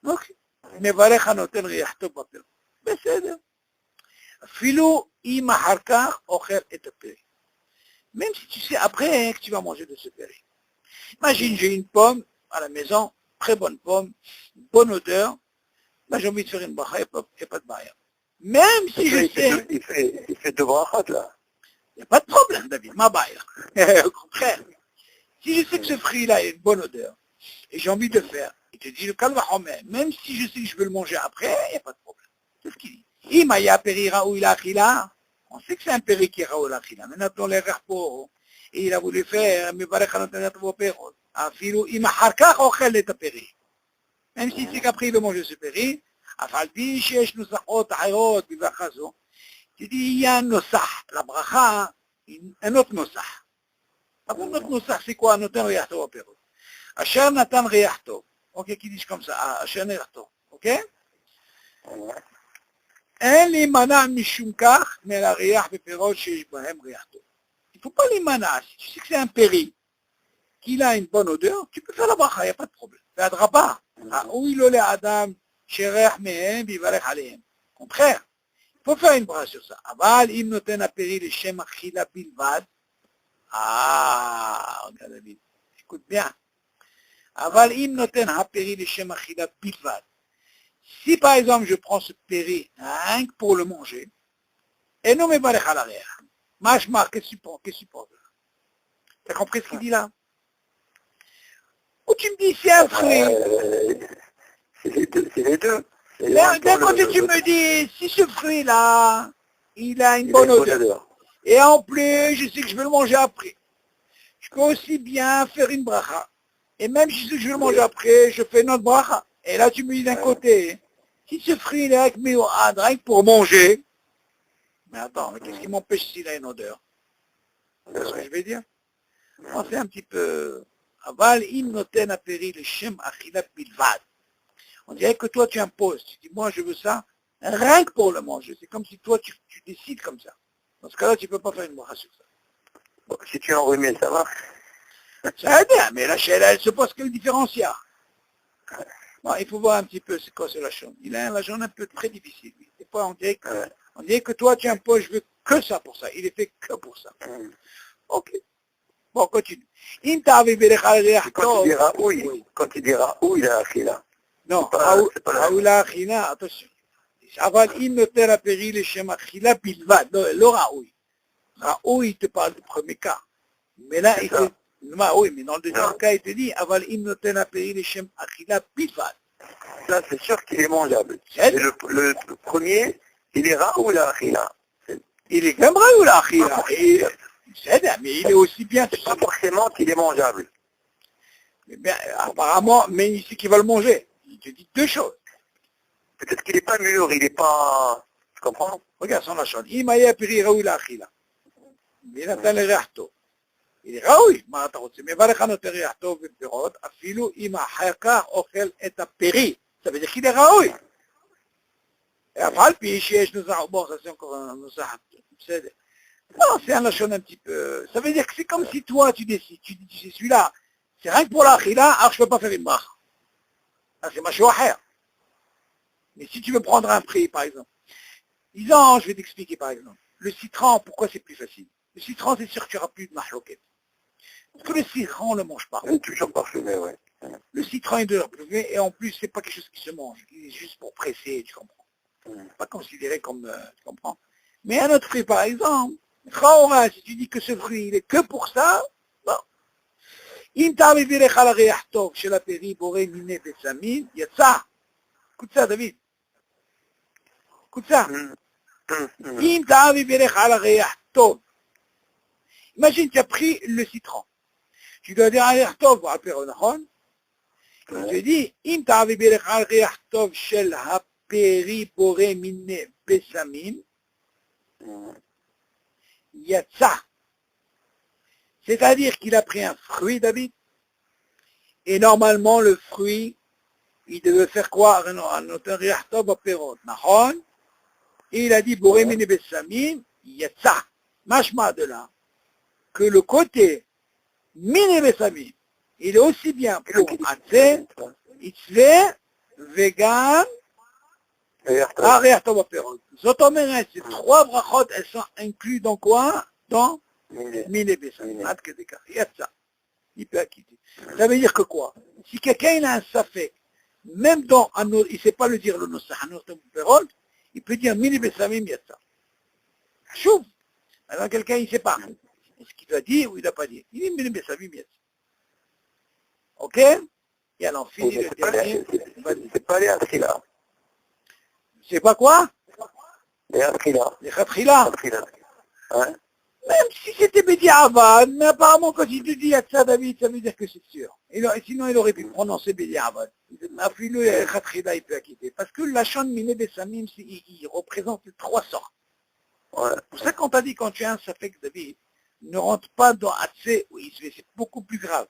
S1: אוקיי, מברך הנותן ריח טוב בפירות. בסדר. אפילו אם אחר כך אוכל את הפרי. Même si tu sais après que tu vas manger de ce péri. Imagine, j'ai une pomme à la maison, très bonne pomme, bonne odeur, ben, j'ai envie de faire une bracha, il n'y a pas de barrière. Même si je sais...
S2: Il fait deux brachot là.
S1: Il n'y a pas de problème, David, ma barrière. Au contraire. Si je sais que ce fruit-là a une bonne odeur, et j'ai envie de le faire, il te dit le calvachomer, même si je sais que je veux le manger après, il n'y a pas de problème. C'est ce qu'il dit. Imaya peri raoui l'achila, on sait que c'est un péri qui est raoui l'achila. Maintenant, les rachpo, et il a voulu faire, mais barech anotanat vos perot. Afilou imacharkach ochel et péri. Même si c'est qu'après il veut manger ce péri, afalpi shesh nusachot achirot bivachazo, tu dis, il y a un nosach, la bracha, un autre nosach. Un autre nosach, c'est quoi? Notan riach tov perot. Asher natan riach tov. Ok, qui dit comme ça, Asher riach tov. Ok? אין להימנע משום כך מלהריח בפירות שיש בהם ריח טוב. Il ne faut pas להימנע, si tu sais que c'est un péri, qu'il a une bonne odeur, tu peux faire la bracha, il n'y a pas de problème. ואדרבה, ראוי לו לאדם שריח מהם ויברך עליהם. Contraire, il faut faire une bracha sur ça. אבל אם נותן הפרי לשם אכילה בלבד, regarde David, écoute bien. אבל אם נותן הפרי לשם אכילה בלבד, si par exemple je prends ce péri rien que pour le manger, et non mais balech à l'arrière, machmar, qu'est-ce que tu penses? Qu'est-ce que tu penses? T'as compris ce qu'il dit là? Ou tu me dis c'est un fruit?
S2: C'est les deux.
S1: D'un côté tu me dis, si ce fruit là, il a une bonne odeur, et en plus je sais que je vais le manger après, je peux aussi bien faire une bracha, et même si je sais que je vais le manger après, je fais une autre bracha. Et là, tu me dis d'un côté, si ce fruit là avec mes rien pour manger, mais attends, mais qu'est-ce qui m'empêche s'il a une odeur? C'est ce que je vais dire. On fait un petit peu. Aval im noten aperi le shem achilat bilvad. On dirait que toi tu imposes. Tu dis, moi je veux ça, rien que pour le manger. C'est comme si toi tu décides comme ça. Dans ce cas-là, tu ne peux pas faire une bracha sur ça.
S2: Bon, si tu es enrhumé, ça va?
S1: Ça va bien, mais la chaîne, elle se pose quel différencial? Bon, il faut voir un petit peu c'est quoi ce lachon. Il a un lachon un peu très difficile. Des fois, on dirait que toi, tu imposes, je veux que ça pour ça. Il est fait que pour ça. Ok. Bon, continue.
S2: Quand tu diras où il a achila.
S1: Non, Raoul la achila, attention. Aval im noter aperi le shem achila bilvad. Non, Raoul. Raoul, il te parle du premier cas. Mais là, il te... Oui, mais dans le deuxième cas, il te dit, aval im noten aperi le shem achila bilvad.
S2: Là, c'est sûr qu'il est mangeable. Le premier, il est raoul la achila.
S1: Il est comme raoul la achila. Mais il est aussi bien...
S2: C'est pas forcément qu'il est mangeable.
S1: Mais bien, apparemment, mais ici qu'il va le manger. Il te dit deux choses.
S2: Peut-être qu'il n'est pas mûr, il n'est pas... Tu comprends?
S1: Regarde son lachon. Imaya piri raoul la achila. Binatan le rachto. Il est raoui, מה אתה רוצה? מברך הנותן ריח טוב ופירות, אפילו אם אחר כך אוכל את הפרי. Ça veut dire qu'il est raoui. אף על פי שיש נוסח, bon, ça c'est encore un נוסח, בסדר. Non, c'est un lachon un petit peu, ça veut dire que c'est comme si toi tu décides, tu dis celui-là, c'est rien que pour l'achila, alors je ne peux pas faire une bracha. Ah, c'est ma choix. Mais si tu veux prendre un prix, par exemple, disons, je vais t'expliquer par exemple, le citron, pourquoi c'est plus facile? Le citron, c'est sûr que tu n'auras plus de mahloquette. Parce que le citron, on ne le mange pas.
S2: Il est toujours parfumé, oui.
S1: Le citron est de parfumé, et en plus, c'est pas quelque chose qui se mange. Il est juste pour presser, tu comprends. Pas considéré comme, tu comprends. Mais un autre fruit, par exemple, si tu dis que ce fruit, il est que pour ça, bon. אם תעמיד בירך על הריח טוב של הפרי בורא מיני בסמים, יצא. קוצה, דוד. קוצה. אם תעמיד בירך על הריח טוב. Imagine, tu as pris le citron. Tu dois dire un riach tov pour apéro, נכון? Je dis, אם תעמיד בירך על ריח טוב של הפרי בורא מיני בסמים, יצא. C'est-à-dire qu'il a pris un fruit, David, et normalement le fruit, il devait faire quoi? Et il a dit, Boré Mine Bessamim, Yatsa. Mashma de là, que le côté Mine Bessamim, il est aussi bien pour Atzé, Itzvé, Vegan, Ariach Tov Aperot. Zotomeret, ces trois brachot, elles sont incluses dans quoi? Dans Mine Bessamim. Yatsa. Il peut acquitter. Ça veut dire que quoi? Si quelqu'un a un safek, même dans un autre, il ne sait pas le dire le nosah, un autre perol, il peut dire Mini Bessamim Yatsa. Chouf. Alors quelqu'un, il ne sait pas. Est-ce qu'il doit dire ou il ne doit pas dire? Il dit Mini Bessamim Yatsa. Ok? Et alors, fini le dernier.
S2: C'est pas les Atrila.
S1: C'est pas quoi?
S2: Les Atrila.
S1: Les Khatrila.
S2: Hein?
S1: Même si c'était Bédiavad, mais apparemment quand il te dit Yatsa David, ça veut dire que c'est sûr. Sinon il aurait pu prononcer Bédiavad. Le Khatrila, il peut acquitter. Parce que la chante Miné Bessamim, il représente trois sortes.
S2: Ouais.
S1: Pour ça qu'on t'a dit, quand tu as un Safek David, ne rentre pas dans Atsé ou Isvé, c'est beaucoup plus grave.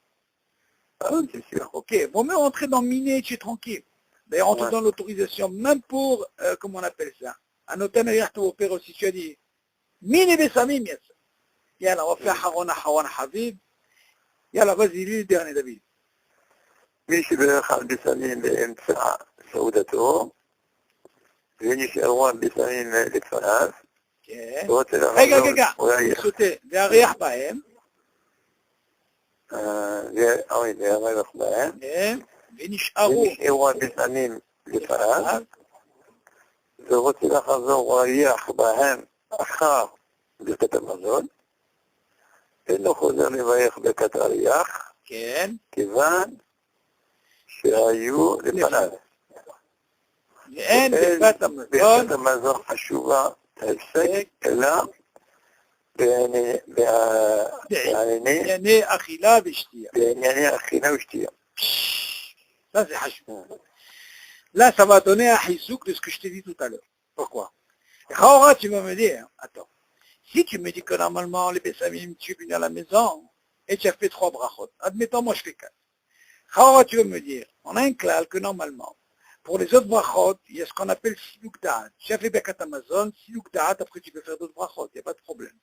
S2: Ah oui, c'est sûr.
S1: Ok, vaut mieux rentrer dans Miné et tu es tranquille. D'ailleurs, rentre dans l'autorisation, même pour, comment on appelle ça, un hôtel au père aussi, tu as dit, Miné Bessamim Yatsa. يلا وفي حوانا حبيب يلا vas-y lui le dernier David.
S2: מי שברך על בסמים באמצע סעודתו ונשארון בסמים לפניו
S1: רגע, סוטה, והריח בהם
S2: והריח בהם
S1: ונשארו
S2: בסמים לפניו ורוצה לחזור ריח בהם אחר ברכת המזון אינו חוזר לברך ברכת הריח, כיוון שהיו לפניו.
S1: ואין ברכת המזון.
S2: ברכת המזון חשובה ההפסק, אלא
S1: בענייני אכילה ושתייה.
S2: בענייני אכילה ושתייה.
S1: Ça c'est חשוב. Là ça va donner un hisouk de ce que je t'ai dit tout à l'heure. Pourquoi? Khawra, tu vas me dire, attends. Si tu me dis que normalement, les Bessamim, tu es venu à la maison et tu as fait 3 brachot, admettons, moi je fais 4. Khawra, tu vas me dire, on a un clal que normalement, pour les autres brachot, il y a ce qu'on appelle Siluk Da'at. Tu as fait Bekat Amazon, Siluk Da'at, après tu peux faire d'autres brachot, il n'y a pas de problème.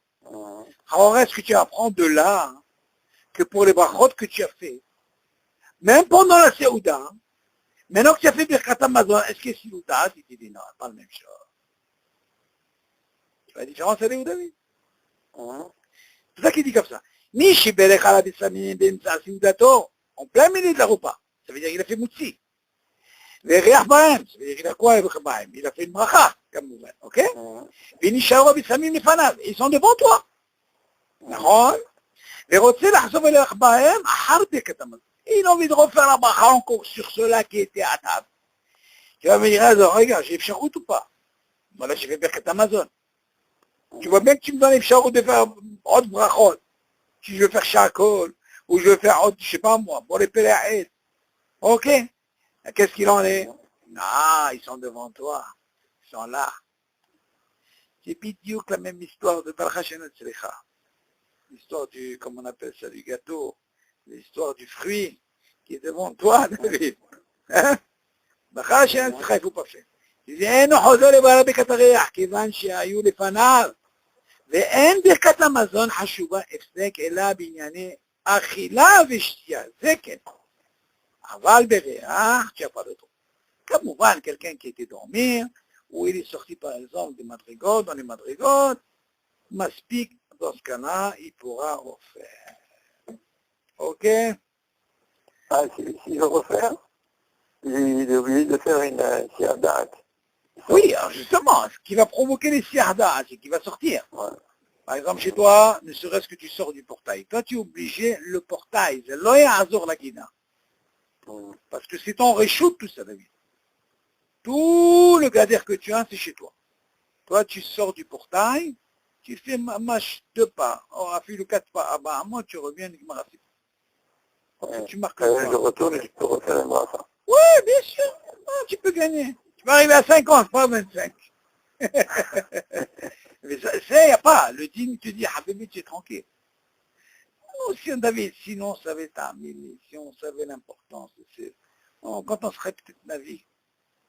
S1: Khawra, est-ce que tu apprends de là que pour les brachot que tu as fait, même pendant la Seouda, maintenant que tu as fait Bekat Amazon, est-ce que Siluk Da'at, il te dit non, pas la même chose. La différence, elle est où, David? C'est ça qu'il dit comme ça. Mishi Berech ala Bessamim Bemtsa Seudato, en plein milieu de la repas. Ça veut dire qu'il a fait Moutsi. Ve'riach Bahem, ça veut dire qu'il a quoi, Bahem? Il a fait une bracha, comme vous voyez, ok? Ve'nisharo Bessamim Lefanav, ils sont devant toi. D'accord? Ve'rotze lachzov elech Bahem, achar Bekat Amazon. Il a envie de refaire la bracha encore sur ceux-là qui étaient à table. Tu vas me dire, regarde, j'ai Psharout ou pas? Voilà, j'ai fait Bekat Amazon. Tu vois bien que tu me donnes les psharout de faire autre brachot. Si je veux faire shakol, ou je veux faire autre, je sais pas moi, pour les pélaïs. Ok. Qu'est-ce qu'il en est? Non, ils sont devant toi. Ils sont là. C'est bidiouk la même histoire de Baruch Hashem Tzlecha. L'histoire du, comment on appelle ça, du gâteau. L'histoire du fruit qui est devant toi, David. Hein? Baruch Hashem Tzlecha, il ne faut pas faire. ואינו חוזר לבעלה ברכת הריח, כיוון שהיו לפניו, ואין ברכת המזון חשובה הפסק אלא בענייני אכילה ושתייה, זה כן. אבל בריח, tu n'as pas le droit. כמובן, quelqu'un qui était dormir, ou il est sorti par exemple des madrigaux, dans les madrigaux, מספיק, dans ce cas-là, il pourra refaire. Ok?
S2: Ah, s'il veut refaire, il est obligé de faire une siadat.
S1: Oui, alors justement, ce qui va provoquer les siardas, c'est qu'il va sortir.
S2: Ouais.
S1: Par exemple, chez toi, ne serait-ce que tu sors du portail. Toi, tu es obligé, le portail, c'est l'oya azor la guida. Parce que c'est ton réchoute, tout ça, David. Tout le gadère que tu as, c'est chez toi. Toi, tu sors du portail, tu fais marche 2 pas, on a fait le 4 pas, ah bah, moi, tu reviens, tu marques le
S2: Je retourne et je peux refaire un brassard.
S1: Oui, bien sûr, ah, tu peux gagner. Tu vas arriver à 50, pas 25. Mais ça, il n'y a pas. Le dîme te dit, Habibi, tu es tranquille. Non, si on avait, sinon on savait si on savait l'importance, quand on serait peut-être la vie.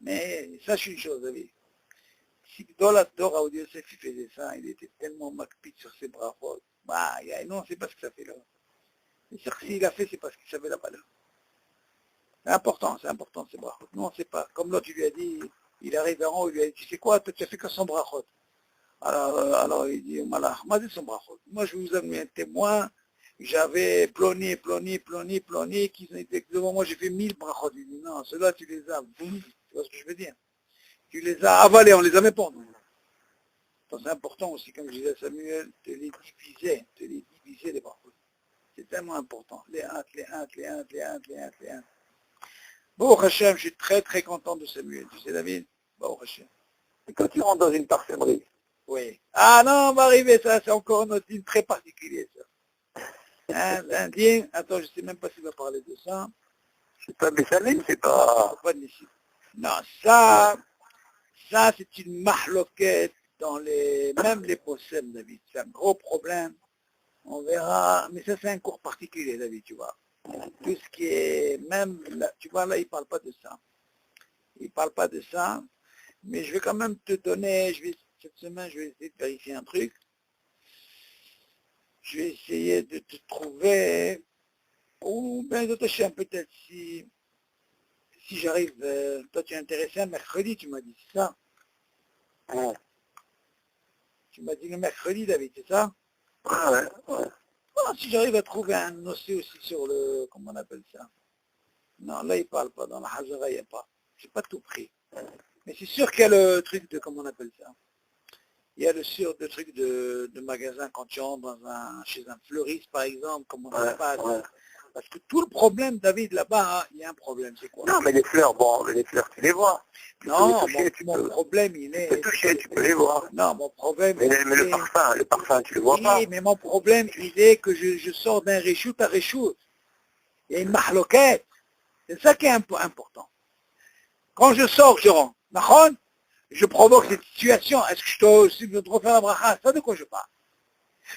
S1: Mais sache une chose, David. Si Dola Dora ou Dieu il faisait ça, il était tellement macpite sur ses bras. Bah, non, c'est pas ce que ça fait là. C'est sûr que s'il a fait, c'est parce qu'il savait la valeur. C'est important, ces brachot. Non, c'est pas. Comme l'autre, tu lui as dit, il arrive en haut, il lui a dit, tu sais quoi, toi, tu as fait que son brachot. Alors il dit, Malach, moi, c'est son brachot. Moi, je vous amène un témoin, j'avais ploni, qui étaient devant moi, j'ai fait 1000 brachot. Il dit, non, ceux-là, tu les as, boum, tu vois ce que je veux dire. Tu les as avalés, on les a même pas. C'est important aussi, comme je disais à Samuel, de les diviser les brachot. C'est tellement important. Les hâtes. Bon, Hachem, je suis très très content de Samuel. Tu sais, David? Bon, Hachem.
S2: Et quand tu rentres dans une parfumerie,
S1: Oui. Ah non, on va arriver, ça, c'est encore un autre dîme très particulier, ça. Un dîme, attends, je ne sais même pas s'il va parler de ça.
S2: c'est pas Bessaline, c'est pas...
S1: Pas d'ici. Non, ça c'est une mahloquette dans même les possèmes, David. C'est un gros problème. On verra, mais ça c'est un cours particulier, David, tu vois. Tout ce qui est, même, là, tu vois, là, il ne parle pas de ça. Il ne parle pas de ça, mais je vais quand même te donner, cette semaine, je vais essayer de vérifier un truc. Je vais essayer de te trouver, ou bien de te peut-être si j'arrive, toi tu es intéressé un mercredi, tu m'as dit, c'est ça?
S2: Ouais.
S1: Tu m'as dit le mercredi, David, c'est ça?
S2: Ouais.
S1: Oh, si j'arrive à trouver un dossier aussi sur le, comment on appelle ça? Non, là, il ne parle pas, dans la Hazara, il n'y a pas. Je n'ai pas tout pris. Mais c'est sûr qu'il y a le truc de, comment on appelle ça? Il y a le truc de magasin quand tu entres chez un fleuriste, par exemple, comment ça se passe. Parce que tout le problème, David, là-bas, hein, il y a un problème, c'est quoi?
S2: Non, mais les fleurs, tu les vois.
S1: Non, mon problème, il est...
S2: Tu peux toucher, tu peux les voir.
S1: Non, mon problème...
S2: Mais le parfum, tu le vois pas.
S1: Oui, mais mon problème, il est que je sors d'un réchout à réchout. Il y a une mahloquette. C'est ça qui est important. Quand je sors, je rentre. Nahon, je provoque cette situation. Est-ce que je dois refaire la bracha? Ça de quoi je parle?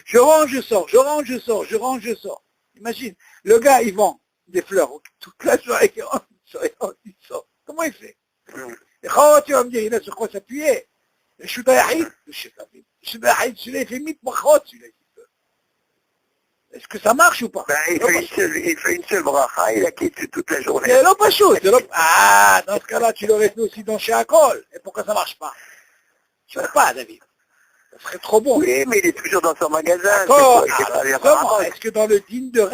S1: Je rentre, je sors, je rentre, je sors, je rentre, je sors. Imagine, le gars, il vend des fleurs toute la soirée, il rentre, il sort. Comment il fait? Et quand tu vas me dire, il a sur quoi s'appuyer? Le Shudayahid, le Shudayahid, celui-là, il fait 1000 brachot, celui-là. Est-ce que ça marche ou pas?
S2: Ben, il fait une seule bracha, il a quitté toute la journée.
S1: C'est pas chaud. Ah, dans ce cas-là, tu l'aurais fait aussi dans chez Akol. Et pourquoi ça marche pas? Tu ne veux pas, David. Ça serait trop bon.
S2: Oui, mais il est toujours dans son magasin.
S1: Est-ce que dans le digne de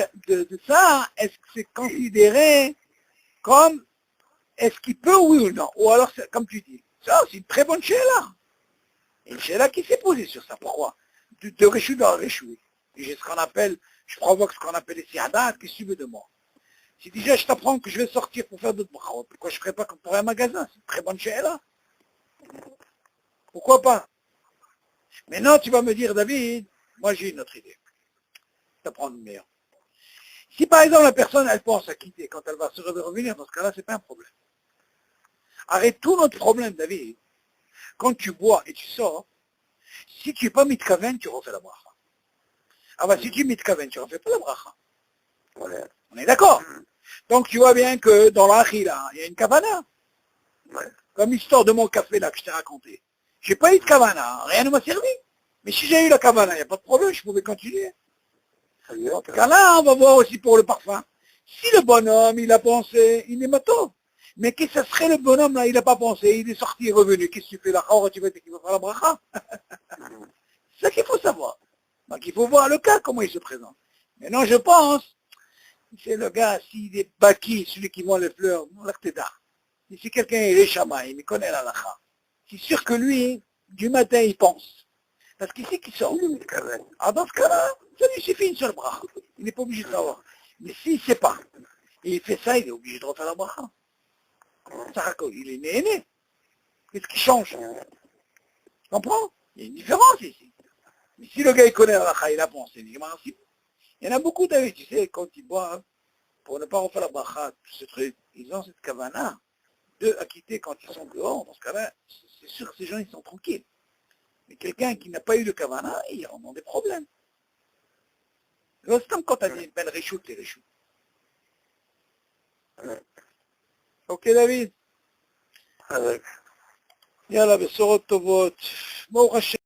S1: ça, est-ce que c'est considéré comme, est-ce qu'il peut, oui ou non? Ou alors, comme tu dis, ça, c'est une très bonne chéla. Une chéla qui s'est posée sur ça. Pourquoi? De réchoui dans réchoui. J'ai ce qu'on appelle, je provoque ce qu'on appelle les siadas qui suivent de moi. Si déjà je t'apprends que je vais sortir pour faire d'autres brachot, pourquoi je ne ferais pas comme pour un magasin? C'est une très bonne chéla. Pourquoi pas? Maintenant, tu vas me dire, David, moi j'ai une autre idée. T'apprends une meilleure. Si par exemple la personne, elle pense à quitter, quand elle va se revenir, dans ce cas-là, c'est pas un problème. Arrête tout notre problème, David. Quand tu bois et tu sors, si tu n'es pas mitkaven, tu refais la bracha. Ah bah si tu es mitkaven, tu refais pas la bracha.
S2: Ouais.
S1: On est d'accord? Donc tu vois bien que dans l'achila, il y a une kavana.
S2: Ouais.
S1: Comme l'histoire de mon café là que je t'ai raconté. J'ai pas eu de kavana, rien ne m'a servi. Mais si j'ai eu la kavana, il n'y a pas de problème, je pouvais continuer. Dans ce cas-là, on va voir aussi pour le parfum. Si le bonhomme, il a pensé, il est mato. Mais qu'est-ce que ça serait le bonhomme là, il n'a pas pensé, il est sorti et revenu. Qu'est-ce que tu fais là? Tu vas faire la bracha. C'est ça qu'il faut savoir. Donc il faut voir le cas, comment il se présente. Maintenant je pense, c'est le gars, s'il est baki, celui qui vend les fleurs, si c'est quelqu'un, il est chama, il connaît la lacha. C'est sûr que lui, du matin, il pense. Parce qu'ici, qui sort. Ah, dans ce cas-là, ça lui suffit une seule bracha. Il n'est pas obligé de savoir. Mais s'il ne sait pas, et il fait ça, il est obligé de refaire la bracha. Il est né. Qu'est-ce qui change? Tu comprends? Il y a une différence ici. Mais si le gars il connaît la lacha, il a pensé, il y en a beaucoup d'avis, tu sais, quand ils boivent, pour ne pas refaire la bracha, tout ce truc, ils ont cette kavana de acquitter quand ils sont dehors. Dans ce cas-là, c'est sûr que ces gens, ils sont tranquilles. Mais quelqu'un qui n'a pas eu de kavana, il en a des problèmes. C'est comme quand tu as dit une belle réchoute, les réchoutes. Ok, David? Yalla, besorot tovot. Baruch Hashem.